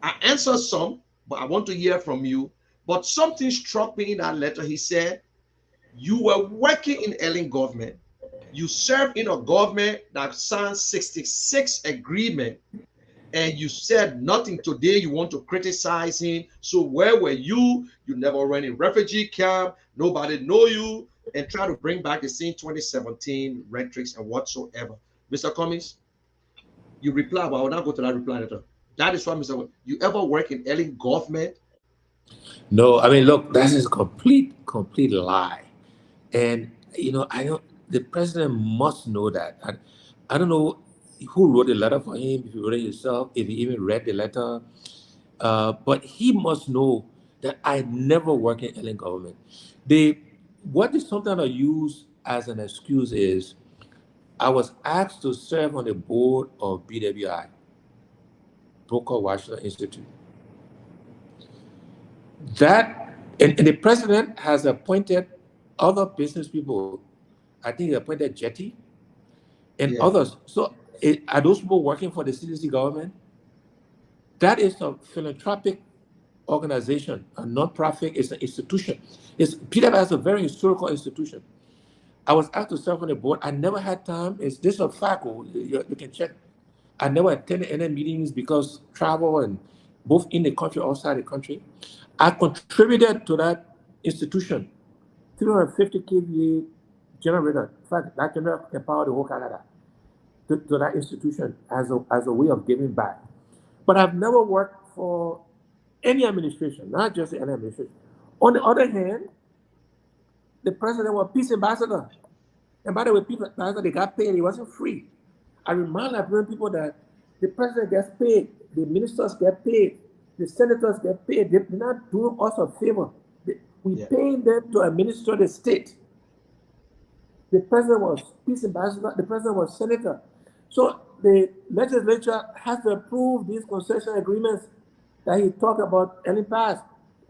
Speaker 3: I answered some, but I want to hear from you. But something struck me in that letter. He said, you were working in Ellen government. You served in a government that signed 66 agreement, and you said nothing today. You want to criticize him. So where were you? You never ran in refugee camp. Nobody know you, and try to bring back the same 2017 rhetorics and whatsoever. Mr. Cummings, you reply, but I will not go to that reply letter. That is why, Mr. You ever work in Ellen government?
Speaker 4: No, I mean, look, that is complete lie. And, I don't, the president must know that. I don't know who wrote the letter for him, if he wrote it himself, if he even read the letter. But he must know that I never work in Ellen government. What is something I use as an excuse is I was asked to serve on the board of BWI, Booker Washington Institute. And the president has appointed other business people. I think he appointed Jetty and others. So are those people working for the CDC government? That is a philanthropic organization, a non-profit. It's an institution. BWI is a very historical institution. I was asked to serve on the board. I never had time. This a fact. You can check. I never attended any meetings because travel and both in the country, outside the country. I contributed to that institution, 350 kVA generator. In fact, that generator can power the whole Canada to that institution as a way of giving back. But I've never worked for any administration, not just any administration. On the other hand, the president was peace ambassador. And by the way, peace ambassador, they got paid. It wasn't free. I remind Liberian people that the president gets paid, the ministers get paid, the senators get paid. They're not doing us a favor. We paying them to administer the state. The president was peace ambassador, the president was senator. So the legislature has to approve these concession agreements that he talked about in the past.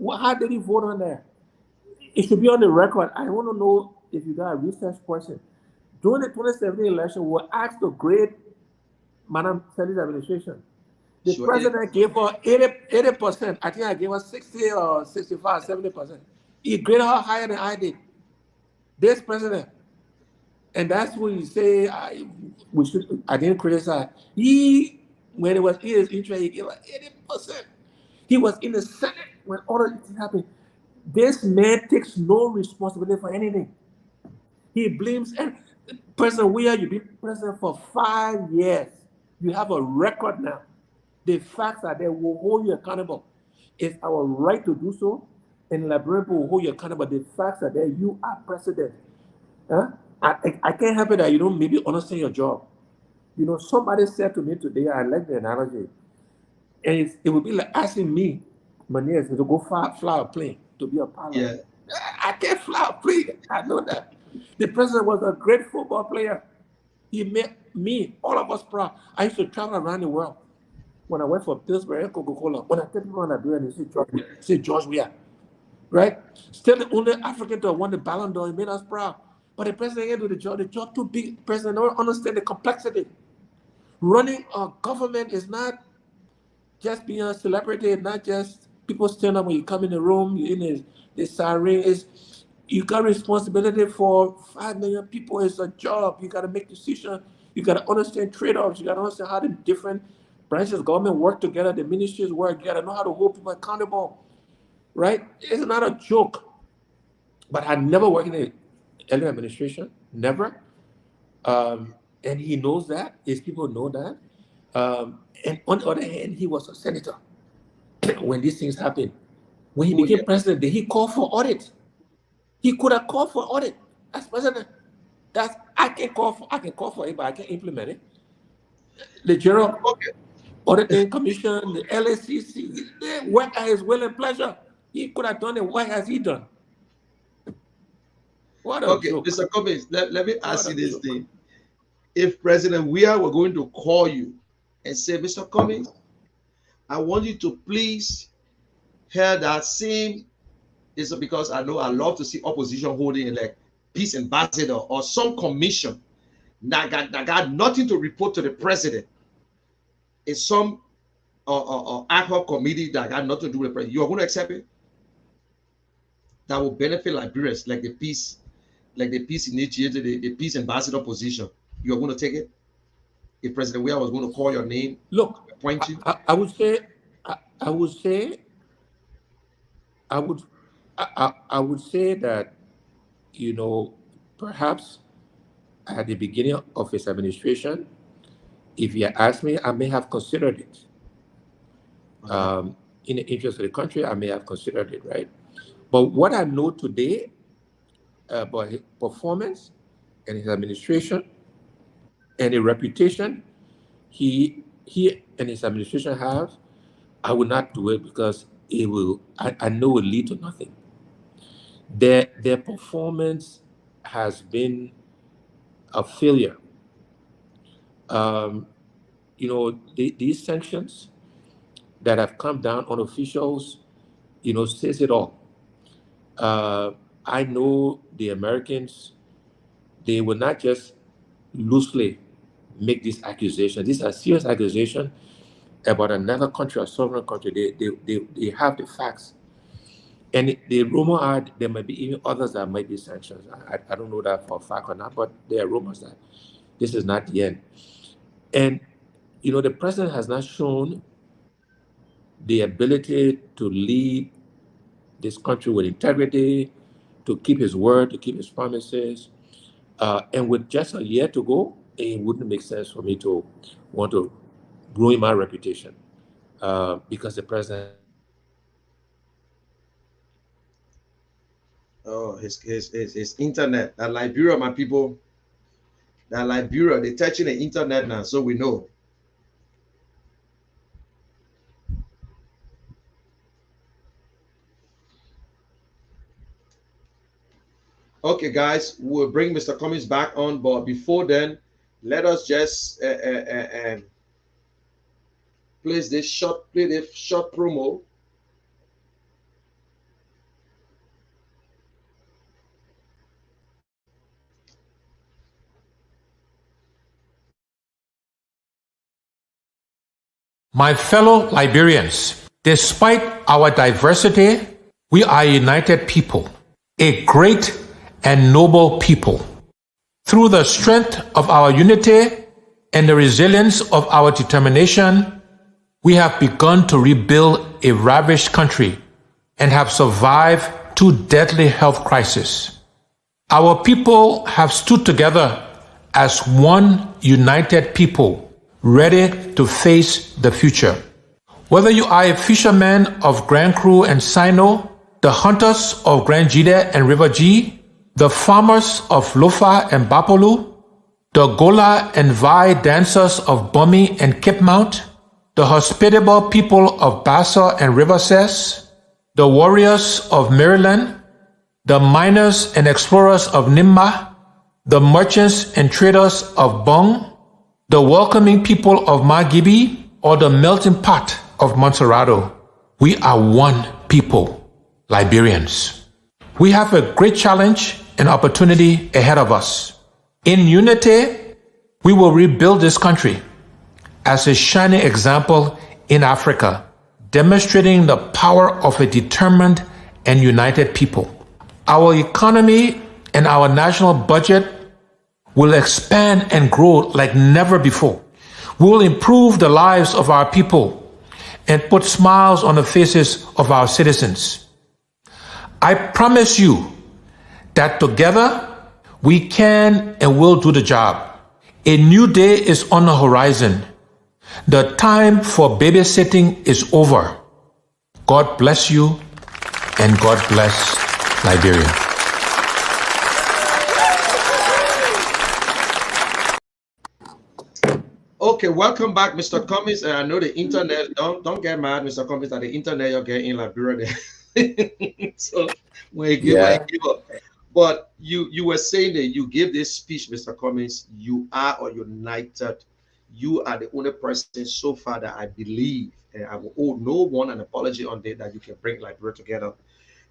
Speaker 4: How did he vote on that? It should be on the record. I want to know if you got a research person. During the 2017 election, we were asked to grade Madam Selly's administration. The president gave her 80%. I think I gave her 60 or 65, 70%. He graded her higher than I did. This president. And that's when you say I didn't criticize. When it was in his interest, he gave her 80%. He was in the Senate when all of this happened. This man takes no responsibility for anything. He blames President Weah. You've been president for 5 years. You have a record now. The facts are there. Will hold you accountable. It's our right to do so, and Liberian will hold you accountable. The facts are there. You are president. Huh? I can't help it that you don't maybe understand your job. Somebody said to me today, I like the analogy, and it would be like asking me, Manes, to go fly a plane, to be a pilot.
Speaker 3: Yeah.
Speaker 4: I can't fly a plane. I know that. The president was a great football player. He made me, all of us proud. I used to travel around the world. When I went for Pillsbury and Coca-Cola, when I tell people when I do it, they say George Weah, right? Still the only African to have won the Ballon d'Or. He made us proud. But the president can't do the job. The job too big. The president don't understand the complexity. Running a government is not just being a celebrity, not just people stand up when you come in the room, you're in the siren. You got responsibility for 5 million people. It's a job. You got to make decisions. You got to understand trade-offs. You got to understand how the different branches of government work together, the ministries work. You got to know how to hold people accountable, right? It's not a joke. But I never worked in the Ellen administration, never. And he knows that. His people know that. And on the other hand, he was a senator when these things happened. When he became president, did he call for audit? He could have called for audit as president. I can call for it, but I can't implement it. The General Auditing Commission, the LACC, they work at his will and pleasure. He could have done it. What has he done? What a joke.
Speaker 3: Mr. Cummings, let me ask you this thing. If President Weah were going to call you and say, Mr. Cummings, I want you to please heard that same is because I know I love to see opposition holding like peace ambassador or some commission that got nothing to report to the president. It's some or ad hoc committee that got nothing to do with the president. You are going to accept it? That will benefit Liberians, like the peace initiated, the peace ambassador position. You are going to take it? If President Weah was going to call your name,
Speaker 4: Look,
Speaker 3: appoint you?
Speaker 4: I would say, I would say, I would say that, you know, perhaps at the beginning of his administration, if you asked me, I may have considered it. In the interest of the country, I may have considered it, right? But what I know today about his performance and his administration and the reputation he and his administration have, I will not do it because it will. I know it will lead to nothing. Their performance has been a failure. You know, these sanctions that have come down on officials, you know, says it all. I know the Americans, they will not just loosely make these accusations. These are serious accusations about another country, a sovereign country. They have the facts. And the rumor are there might be even others that might be sanctions. I don't know that for a fact or not, but there are rumors that this is not the end. And, you know, the president has not shown the ability to lead this country with integrity, to keep his word, to keep his promises. And with just a year to go, it wouldn't make sense for me to want to ruin my reputation because the president.
Speaker 3: Oh, his internet. That Liberia, my people. That Liberia, they're touching the internet now, so we know. Okay, guys, we'll bring Mr. Cummings back on, but before then, let us just play this short promo.
Speaker 2: My fellow Liberians, despite our diversity, we are a united people, a great and noble people. Through the strength of our unity and the resilience of our determination, we have begun to rebuild a ravished country and have survived 2 deadly health crises. Our people have stood together as one united people, ready to face the future. Whether you are a fisherman of Grand Cru and Sino, the hunters of Grand Jide and River G, the farmers of Lofa and Bapolu, the Gola and Vai dancers of Bumi and Cape Mount, the hospitable people of Bassa and River Cess, the warriors of Maryland, the miners and explorers of Nimba, the merchants and traders of Bong, the welcoming people of Magibi, or the melting pot of Montserrado. We are one people, Liberians. We have a great challenge and opportunity ahead of us. In unity, we will rebuild this country as a shining example in Africa, demonstrating the power of a determined and united people. Our economy and our national budget will expand and grow like never before. We will improve the lives of our people and put smiles on the faces of our citizens. I promise you that together we can and will do the job. A new day is on the horizon. The time for babysitting is over. God bless you and God bless Liberia.
Speaker 3: Okay, welcome back, Mr. Cummings. And I know the internet, don't get mad, Mr. Cummings, that the internet you're getting in Liberia there. So when you give up, you give up. But you were saying that you give this speech, Mr. Cummings, you are a united You are the only person so far that I believe, and I will owe no one an apology on that you can bring Liberia together.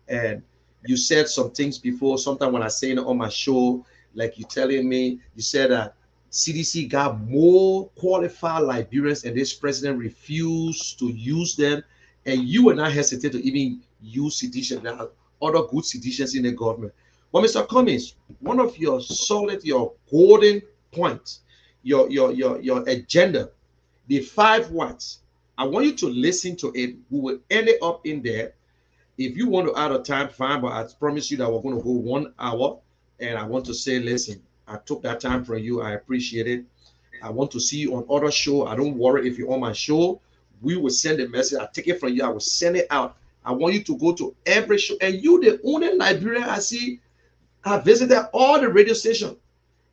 Speaker 3: And you said some things before. Sometimes when I say it on my show, like you telling me, you said that CDC got more qualified Liberians and this president refused to use them. And you were not hesitate to even use citizens. There are other good citizens in the government. But Mr. Cummings, one of your solid, your golden points, your agenda, the 5 words. I want you to listen to it. We will end it up in there. If you want to add a time, fine, but I promise you that we're going to go 1 hour. And I want to say, listen, I took that time from you. I appreciate it. I want to see you on other show. I don't worry if you're on my show. We will send a message. I take it from you. I will send it out. I want you to go to every show. And you, the only Liberian I see, I visited all the radio stations,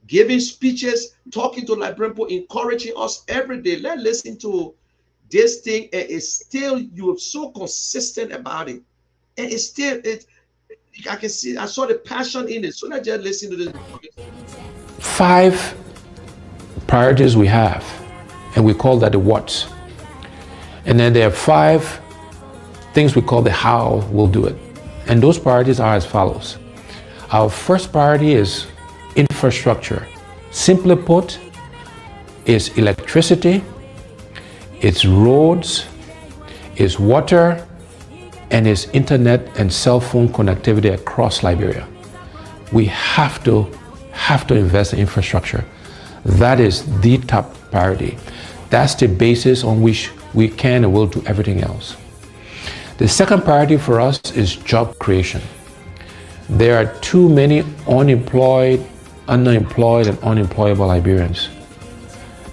Speaker 3: giving speeches, talking to Liberian people, encouraging us every day. Let's listen to this thing. And it's still, you're so consistent about it. And it's still, I can see, I saw the passion in it. So let's just listen to this.
Speaker 2: 5 priorities we have, and we call that the what's. And then there are 5 things we call the how we'll do it. And those priorities are as follows. Our first priority is infrastructure. Simply put, it's electricity, it's roads, it's water, and it's internet and cell phone connectivity across Liberia. We have to invest in infrastructure. That is the top priority. That's the basis on which we can and will do everything else. The second priority for us is job creation. There are too many unemployed, underemployed, and unemployable Liberians.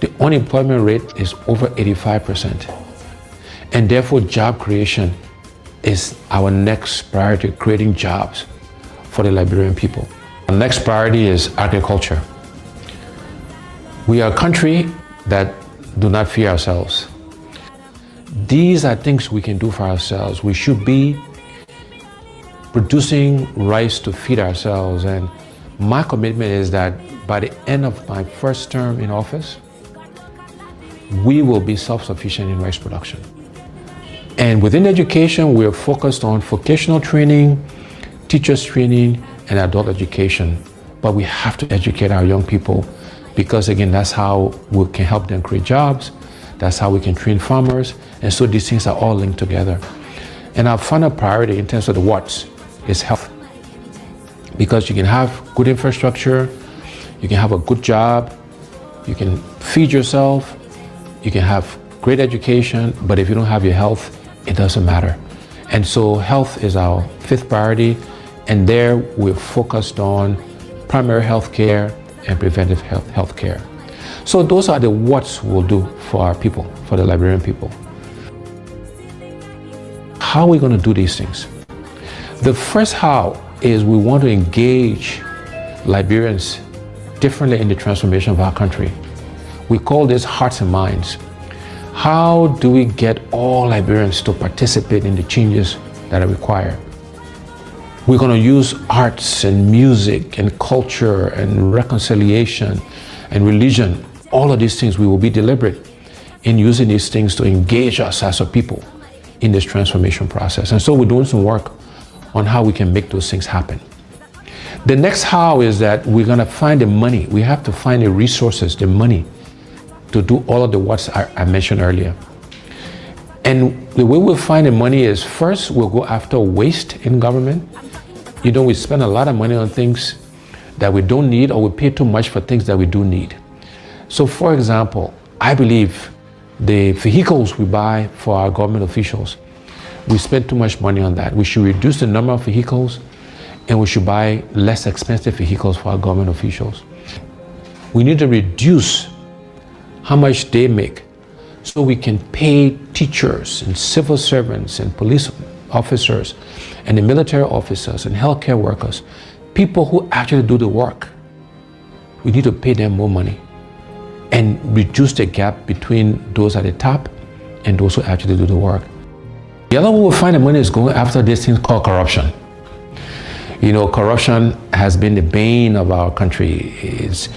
Speaker 2: The unemployment rate is over 85%. And therefore, job creation is our next priority, creating jobs for the Liberian people. Our next priority is agriculture. We are a country that do not fear ourselves. These are things we can do for ourselves. We should be producing rice to feed ourselves. And my commitment is that by the end of my first term in office, we will be self-sufficient in rice production. And within education, we are focused on vocational training, teachers training, and adult education. But we have to educate our young people because, again, that's how we can help them create jobs. That's how we can train farmers. And so these things are all linked together. And our final priority in terms of the what's is health. Because you can have good infrastructure, you can have a good job, you can feed yourself, you can have great education, but if you don't have your health, it doesn't matter. And so health is our 5th priority, and there we're focused on primary health care and preventive health care. So those are the what's we'll do for our people, for the Liberian people. How are we going to do these things? The first how is we want to engage Liberians differently in the transformation of our country. We call this hearts and minds. How do we get all Liberians to participate in the changes that are required? We're going to use arts and music and culture and reconciliation and religion. All of these things, we will be deliberate in using these things to engage us as a people in this transformation process. And so we're doing some work on how we can make those things happen. The next how is that we're going to find the money. We have to find the resources, the money, to do all of the what's I mentioned earlier. And the way we'll find the money is first, we'll go after waste in government. You know, we spend a lot of money on things that we don't need, or we pay too much for things that we do need. So for example, I believe the vehicles we buy for our government officials, we spend too much money on that. We should reduce the number of vehicles, and we should buy less expensive vehicles for our government officials. We need to reduce how much they make so we can pay teachers and civil servants and police officers and the military officers and healthcare workers, people who actually do the work. We need to pay them more money and reduce the gap between those at the top and those who actually do the work. The other way we'll find the money is going after this thing called corruption. You know, corruption has been the bane of our country, is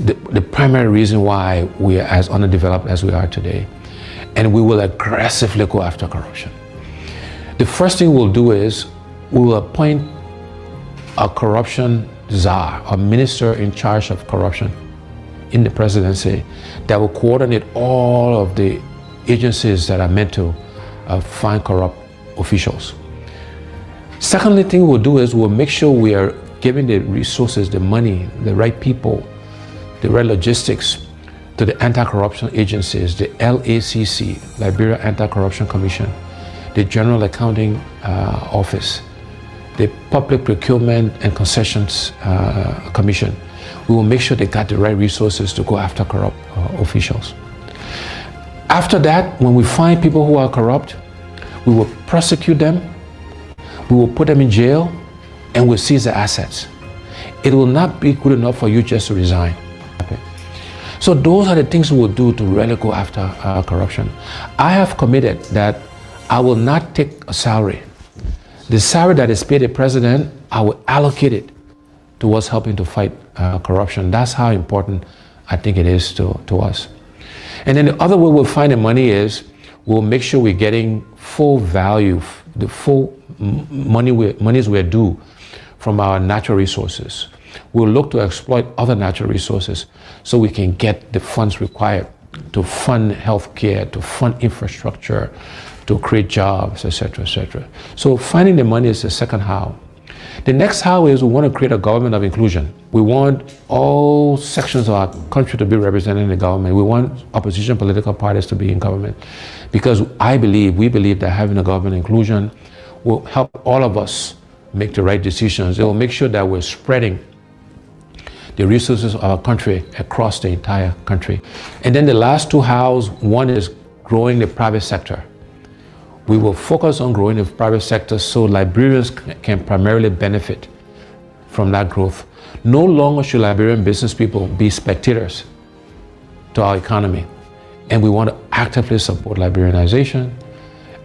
Speaker 2: the primary reason why we are as underdeveloped as we are today. And we will aggressively go after corruption. The first thing we'll do is we will appoint a corruption czar, a minister in charge of corruption in the presidency that will coordinate all of the agencies that are meant to find corrupt officials. Secondly thing we'll do is we'll make sure we are giving the resources, the money, the right people, the right logistics to the anti-corruption agencies, the LACC, Liberia Anti-Corruption Commission, the General Accounting Office, the Public Procurement and Concessions Commission. We will make sure they got the right resources to go after corrupt officials. After that, when we find people who are corrupt, we will prosecute them, we will put them in jail, and we'll seize their assets. It will not be good enough for you just to resign. Okay. So those are the things we will do to really go after corruption. I have committed that I will not take a salary. The salary that is paid the president, I will allocate it towards helping to fight corruption. That's how important I think it is to us. And then the other way we'll find the money is we'll make sure we're getting full value, the full monies we're due from our natural resources. We'll look to exploit other natural resources so we can get the funds required to fund healthcare, to fund infrastructure, to create jobs, etc., etc. So finding the money is the second how. The next how is we want to create a government of inclusion. We want all sections of our country to be represented in the government. We want opposition political parties to be in government because we believe that having a government inclusion will help all of us make the right decisions. It will make sure that we're spreading the resources of our country across the entire country. And then the last two hows, one is growing the private sector. We will focus on growing the private sector so Liberians can primarily benefit from that growth. No longer should Liberian business people be spectators to our economy. And we want to actively support Liberianization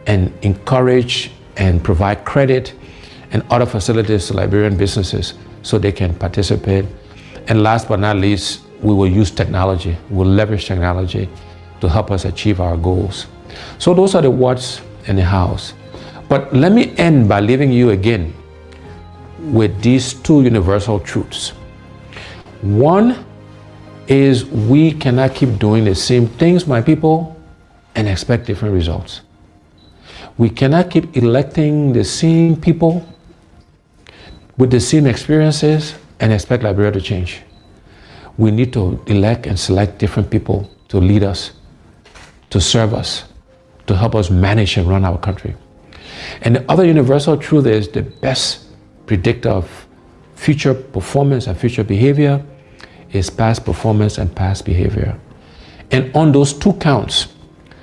Speaker 2: and encourage and provide credit and other facilities to Liberian businesses so they can participate. And last but not least, we will use technology. We'll leverage technology to help us achieve our goals. So those are the what's and the hows. But let me end by leaving you again with these two universal truths. One is we cannot keep doing the same things, my people, and expect different results. We cannot keep electing the same people with the same experiences and expect Liberia to change. We need to elect and select different people to lead us, to serve us, to help us manage and run our country. And the other universal truth is the best predictor of future performance and future behavior is past performance and past behavior. And on those two counts,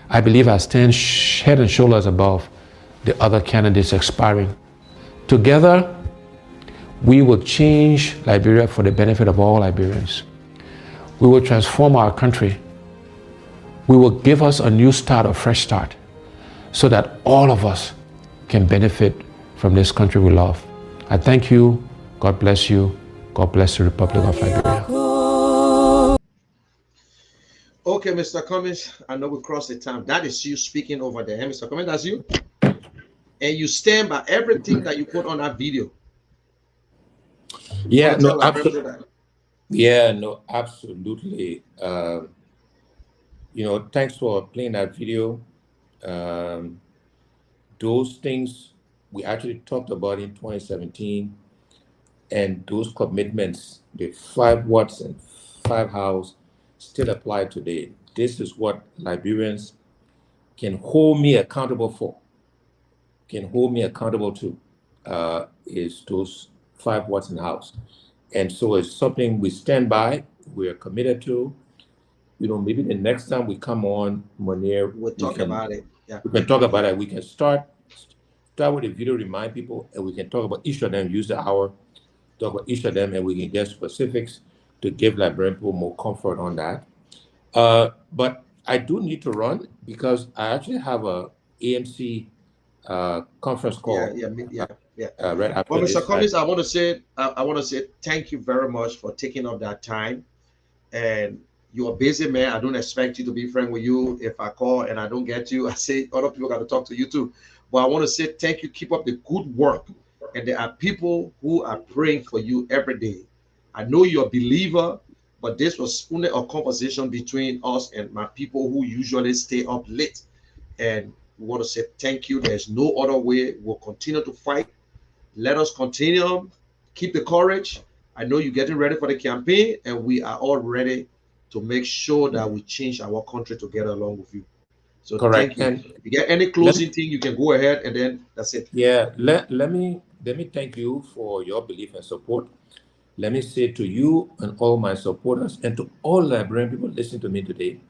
Speaker 2: I believe I stand head and shoulders above the other candidates aspiring. Together, we will change Liberia for the benefit of all Liberians. We will transform our country. We will give us a new start, a fresh start, so that all of us can benefit from this country we love. I thank you. God bless you. God bless the Republic of Liberia.
Speaker 3: Okay, Mr. Cummings, I know we crossed the time. That is you speaking over there. Mr. Cummings, that's you. And you stand by everything that you put on that video.
Speaker 4: Yeah, no, absolutely. Yeah, no, absolutely. Thanks for playing that video. Those things we actually talked about in 2017, and those commitments, the 5 whats and 5 hows, still apply today. This is what Liberians can hold me accountable for, can hold me accountable to, is those 5 whats and hows. And so it's something we stand by, we are committed to. Maybe the next time we come on, Munir,
Speaker 3: we'll talk about it. Yeah.
Speaker 4: We can talk about it. We can start with a video, remind people, and we can talk about each of them, use the hour, talk about each of them, and we can get specifics to give Liberian people more comfort on that. But I do need to run because I actually have a AMC conference
Speaker 3: Yeah,
Speaker 4: call
Speaker 3: yeah.
Speaker 4: right
Speaker 3: Well,
Speaker 4: after
Speaker 3: Mr.
Speaker 4: this.
Speaker 3: Cummings, I want to say thank you very much for taking up that time. And you're a busy man. I don't expect you to be friend with you. If I call and I don't get you, I say other people got to talk to you too. But I want to say thank you. Keep up the good work. And there are people who are praying for you every day. I know you're a believer, but this was only a conversation between us and my people who usually stay up late. And we want to say thank you. There's no other way. We'll continue to fight. Let us continue. Keep the courage. I know you're getting ready for the campaign, and we are all ready to make sure that we change our country together along with you. So thank
Speaker 4: Correct.
Speaker 3: you.
Speaker 4: And
Speaker 3: If you get any
Speaker 4: let me,
Speaker 3: closing thing, you can go ahead, and then that's it.
Speaker 4: yeah, let me thank you for your belief and support. Let me say to you and all my supporters and to all Liberian people listening to me today,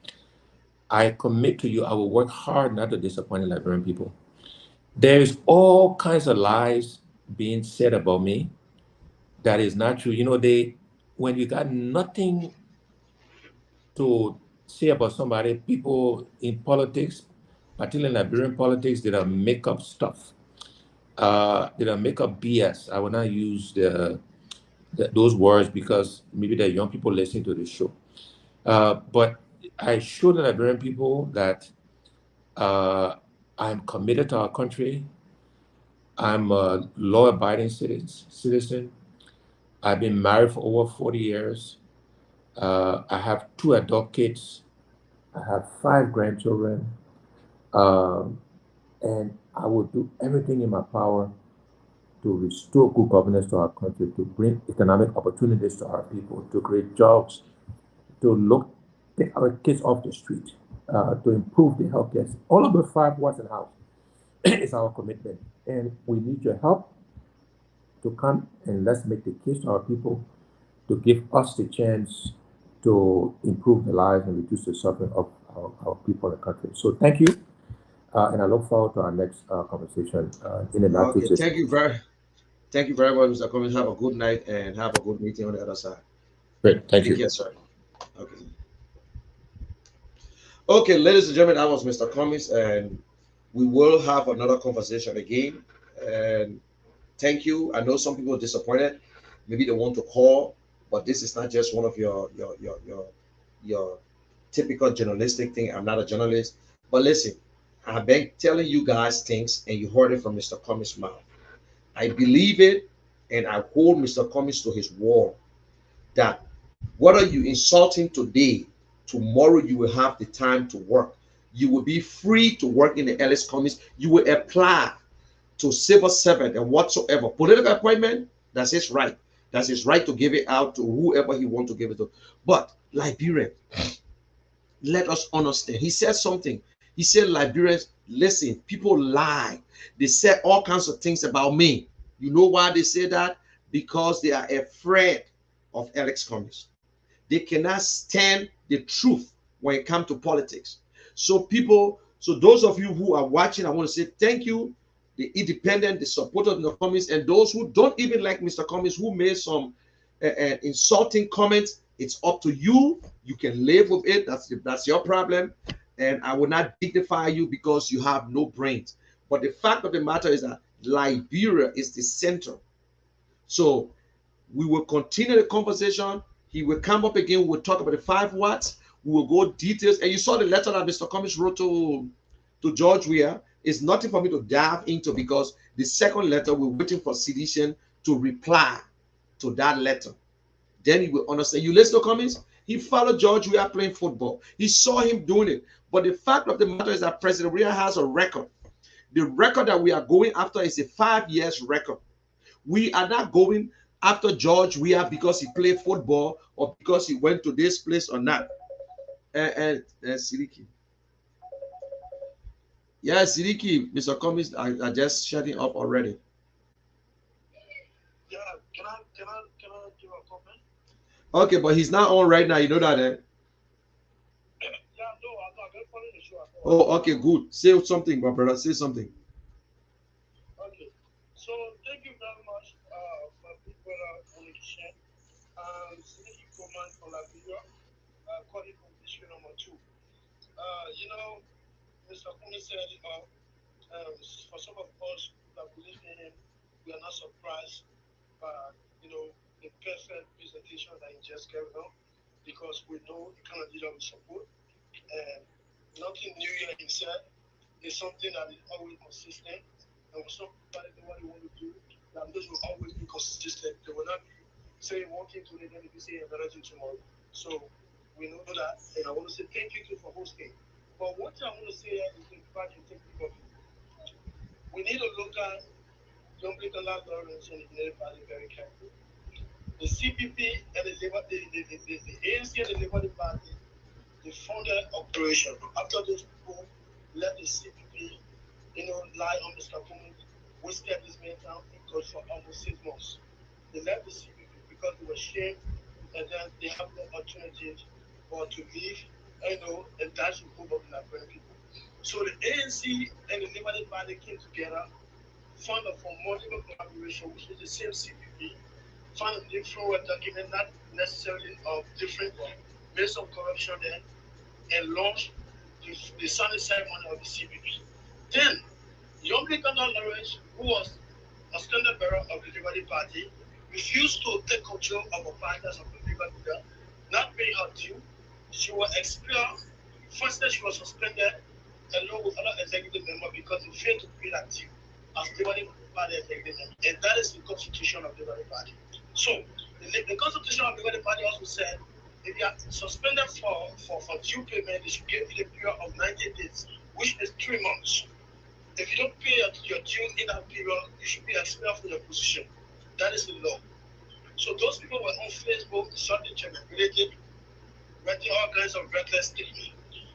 Speaker 4: I commit to you, I will work hard not to disappoint Liberian people. There's all kinds of lies being said about me that is not true. When you got nothing to say about somebody, people in politics, particularly in Liberian politics, they don't make up stuff. They don't make up BS. I will not use those words because maybe there are young people listening to this show. But I show the Liberian people that uh, I'm committed to our country. I'm a law-abiding citizen. I've been married for over 40 years. I have 2 adult kids. I have 5 grandchildren. Um, and I will do everything in my power to restore good governance to our country, to bring economic opportunities to our people, to create jobs, to take our kids off the street, to improve the healthcare. All of the 5 what's in house is our commitment. And we need your help to come and let's make the case to our people to give us the chance to improve the lives and reduce the suffering of our people in the country. So thank you. And I look forward to our next conversation in the not too
Speaker 3: Okay,
Speaker 4: distant future.
Speaker 3: thank you very much, Mr. Cummings. Have a good night and have a good meeting on the other side.
Speaker 4: Great. Thank
Speaker 3: Take
Speaker 4: you.
Speaker 3: care, sir. Okay. Okay, ladies and gentlemen, that was Mr. Cummings, and we will have another conversation again. And thank you. I know some people are disappointed. Maybe they want to call, but this is not just one of your typical journalistic thing. I'm not a journalist, but listen, I've been telling you guys things, and you heard it from Mr. Cummings' mouth. I believe it, and I hold Mr. Cummings to his word that whether you insult him today, tomorrow you will have the time to work. You will be free to work in the Ellis Cummings. You will apply to civil servant and whatsoever political appointment. That's his right. That's his right to give it out to whoever he wants to give it to. But Liberian, let us understand. He said something. He said, Liberians, listen, people lie. They said all kinds of things about me. You know why they say that? Because they are afraid of Alex Cummings. They cannot stand the truth when it comes to politics. So those of you who are watching, I want to say thank you. The independent, the supporters of the Cummings, and those who don't even like Mr. Cummings, who made some insulting comments, it's up to you. You can live with it. That's your problem. And I will not dignify you because you have no brains. But the fact of the matter is that Liberia is the center. So we will continue the conversation. He will come up again. We'll talk about the 5 watts. We will go details. And you saw the letter that Mr. Cummings wrote to George Weah. It's nothing for me to dive into because the second letter, we're waiting for Sedition to reply to that letter. Then you will understand. You listen to Cummings? He followed George Weah playing football. He saw him doing it. But the fact of the matter is that President Weah has a record. The record that we are going after is a 5 years record. We are not going after George Weah because he played football or because he went to this place or not. And Sidiki. Yeah, Sidiki, Mr. Cummings are just shutting up already.
Speaker 5: Yeah, can I give a comment?
Speaker 3: Okay, but he's not on right now. You know that, eh?
Speaker 5: Yeah, no, I'm not following the show at all.
Speaker 3: Oh, okay, good. Say something, my brother. Say something.
Speaker 5: Okay, so thank you very much, my big brother Onikishan, Sidney Coleman from Liberia, calling from district number 2. You know, Mr. Kuni said For some of us that believe in him, we are not surprised by the perfect presentation that he just carried on because we know the kind of leader we support and nothing new here he said is something that is always consistent. And when somebody know what they want to do, that those will always be consistent. They will not be saying one thing today, then they be saying another thing tomorrow. So we know that, and I want to say thank you for hosting. But one thing I want to say is the fact you take people. We need to look at young people like Lawrence and the United Party very carefully. The CPP and the ANC and the Labour Party, they funded operation. After those people left the CPP, lie on Mr. Cummings, wasted this man down because for almost 6 months. They left the CPP because they were ashamed and then they have no alternative but to leave, and that's the hope of the Liberian people. So the ANC and the Labour Party came together, found a formidable collaboration, which is the same CPP, found a different document, not necessarily of different, but made some corruption there, and launched the Sunday ceremony of the CPP. Then, young Nicola Lawrence, who was a standard bearer of the Liberty Party, refused to take control of a party as a political leader, not paying her due. She was expelled. First, she was suspended along with other executive members because they failed to pay that due as Liberty Party executive member. And that is the constitution of the Liberty Party. So, the constitution of the Liberty Party also said if you are suspended for due payment, they should give you a period of 90 days, which is 3 months. If you don't pay your due in that period, you should be expelled from your position. That is the law. So those people were on Facebook, started to manipulated, writing all kinds of reckless statements.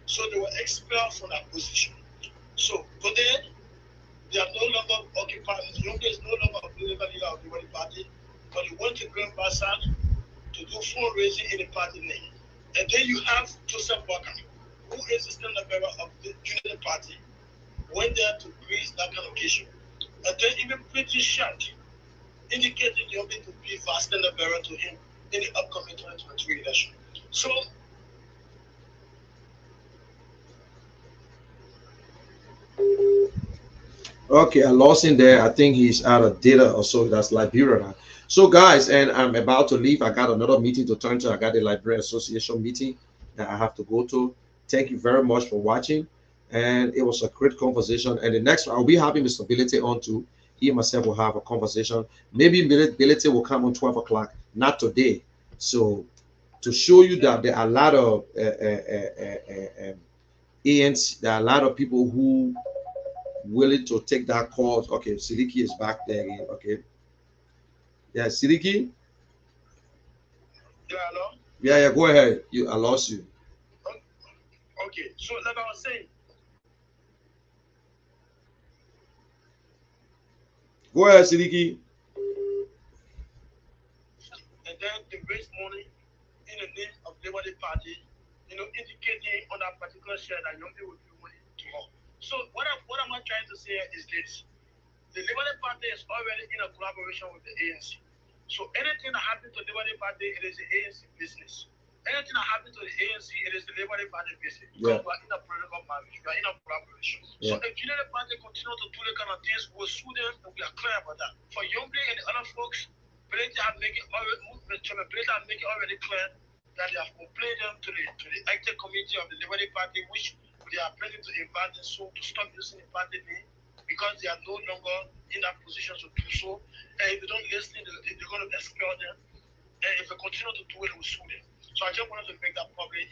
Speaker 5: So they were expelled from that position. So today, they are no longer occupying, Yonge is no longer a political leader of the Liberty Party, but he went to Grand Bassam to do fundraising in the party name. And then you have Joseph Walker, who is the standard bearer of the Unity Party, went there to grease that kind of issue. And then even pretty short indicating you're going to be a standard bearer to him in the upcoming 2023 election. So
Speaker 3: Okay, I lost him there. I think he's out of data or so. That's Liberia now. So, guys, and I'm about to leave. I got another meeting to turn to. I got the Library Association meeting that I have to go to. Thank you very much for watching. And it was a great conversation. And the next one, I'll be having Mr. Ability on too. He and myself will have a conversation. Maybe Ability will come on 12 o'clock, not today. So, to show you that there are a lot of ANC, there are a lot of people who willing to take that call. Okay, Sidiki is back there again. Okay. Yeah, Sidiki.
Speaker 5: yeah, no?
Speaker 3: Yeah, go ahead. I lost you.
Speaker 5: Okay, so like I was saying,
Speaker 3: Go ahead, Sidiki.
Speaker 5: and then they raise money in the name of the Liberty Party, indicating on that particular share that Yombi will give money to her. So what am I trying to say is this. The Liberty Party is already in a collaboration with the ANC. So anything that happens to the Liberty Party, it is the ANC business. Anything that happens to the ANC, it is the Liberty Party business. Because we are in a political marriage, we are in a collaboration. Yeah. So if the Unity Party continue to do the kind of things, we'll sue them and we are clear about that. For Yombi and the other folks, Brady have make it already clear that they have complained them to the active committee of the Liberty Party, which they are planning to invite them so to stop using the party name because they are no longer in that position to do so. And if they don't listen, they're going to expel them. And if they continue to do it, we'll sue them. So I just wanted to make that public,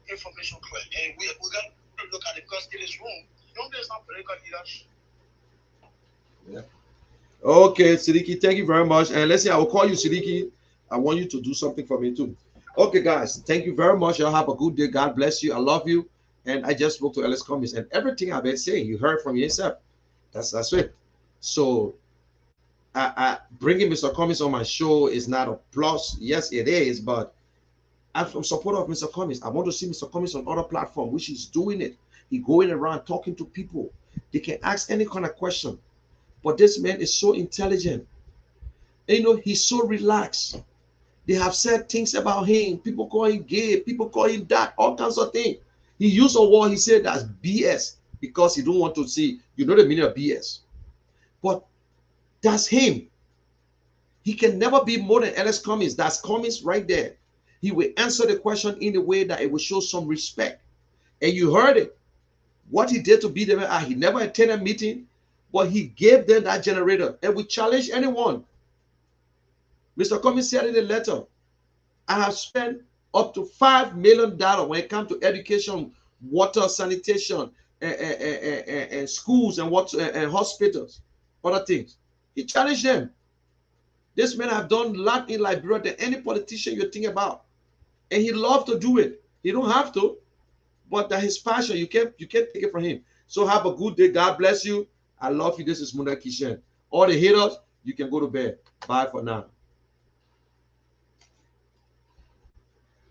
Speaker 5: information clear. And we got to look at it because it is wrong. Don't there's not political leaders.
Speaker 3: Yeah. Okay, Sidiki, thank you very much. And let's see, I will call you, Sidiki. I want you to do something for me too. Okay, guys, thank you very much. Y'all have a good day. God bless you. I love you. And I just spoke to Ellis Cummings, and everything I've been saying, you heard from yourself. That's it. So, bringing Mr. Cummings on my show is not a plus. Yes, it is, but I'm supporter of Mr. Cummings. I want to see Mr. Cummings on other platform, which he's doing it. He going around talking to people. They can ask any kind of question. But this man is so intelligent. He's so relaxed. They have said things about him. People call him gay. People call him that. All kinds of things. He used a word. He said that's BS. because he don't want to see, you know, the meaning of BS. But that's him. He can never be more than Alex Cummings. That's Cummings right there. He will answer the question in a way that it will show some respect. And you heard it. What he did to BWI, he never attended a meeting, but he gave them that generator. And we challenge anyone. Mr. Cummings said in a letter, I have spent up to $5 million when it comes to education, water, sanitation, and schools and and hospitals, other things. He challenged them. This man have done a lot in Liberia than any politician you think about. And he loved to do it. He don't have to, but that his passion, you can't take it from him. So have a good day. God bless you. I love you. This is Muna Kishen. All the haters, you can go to bed. Bye for now.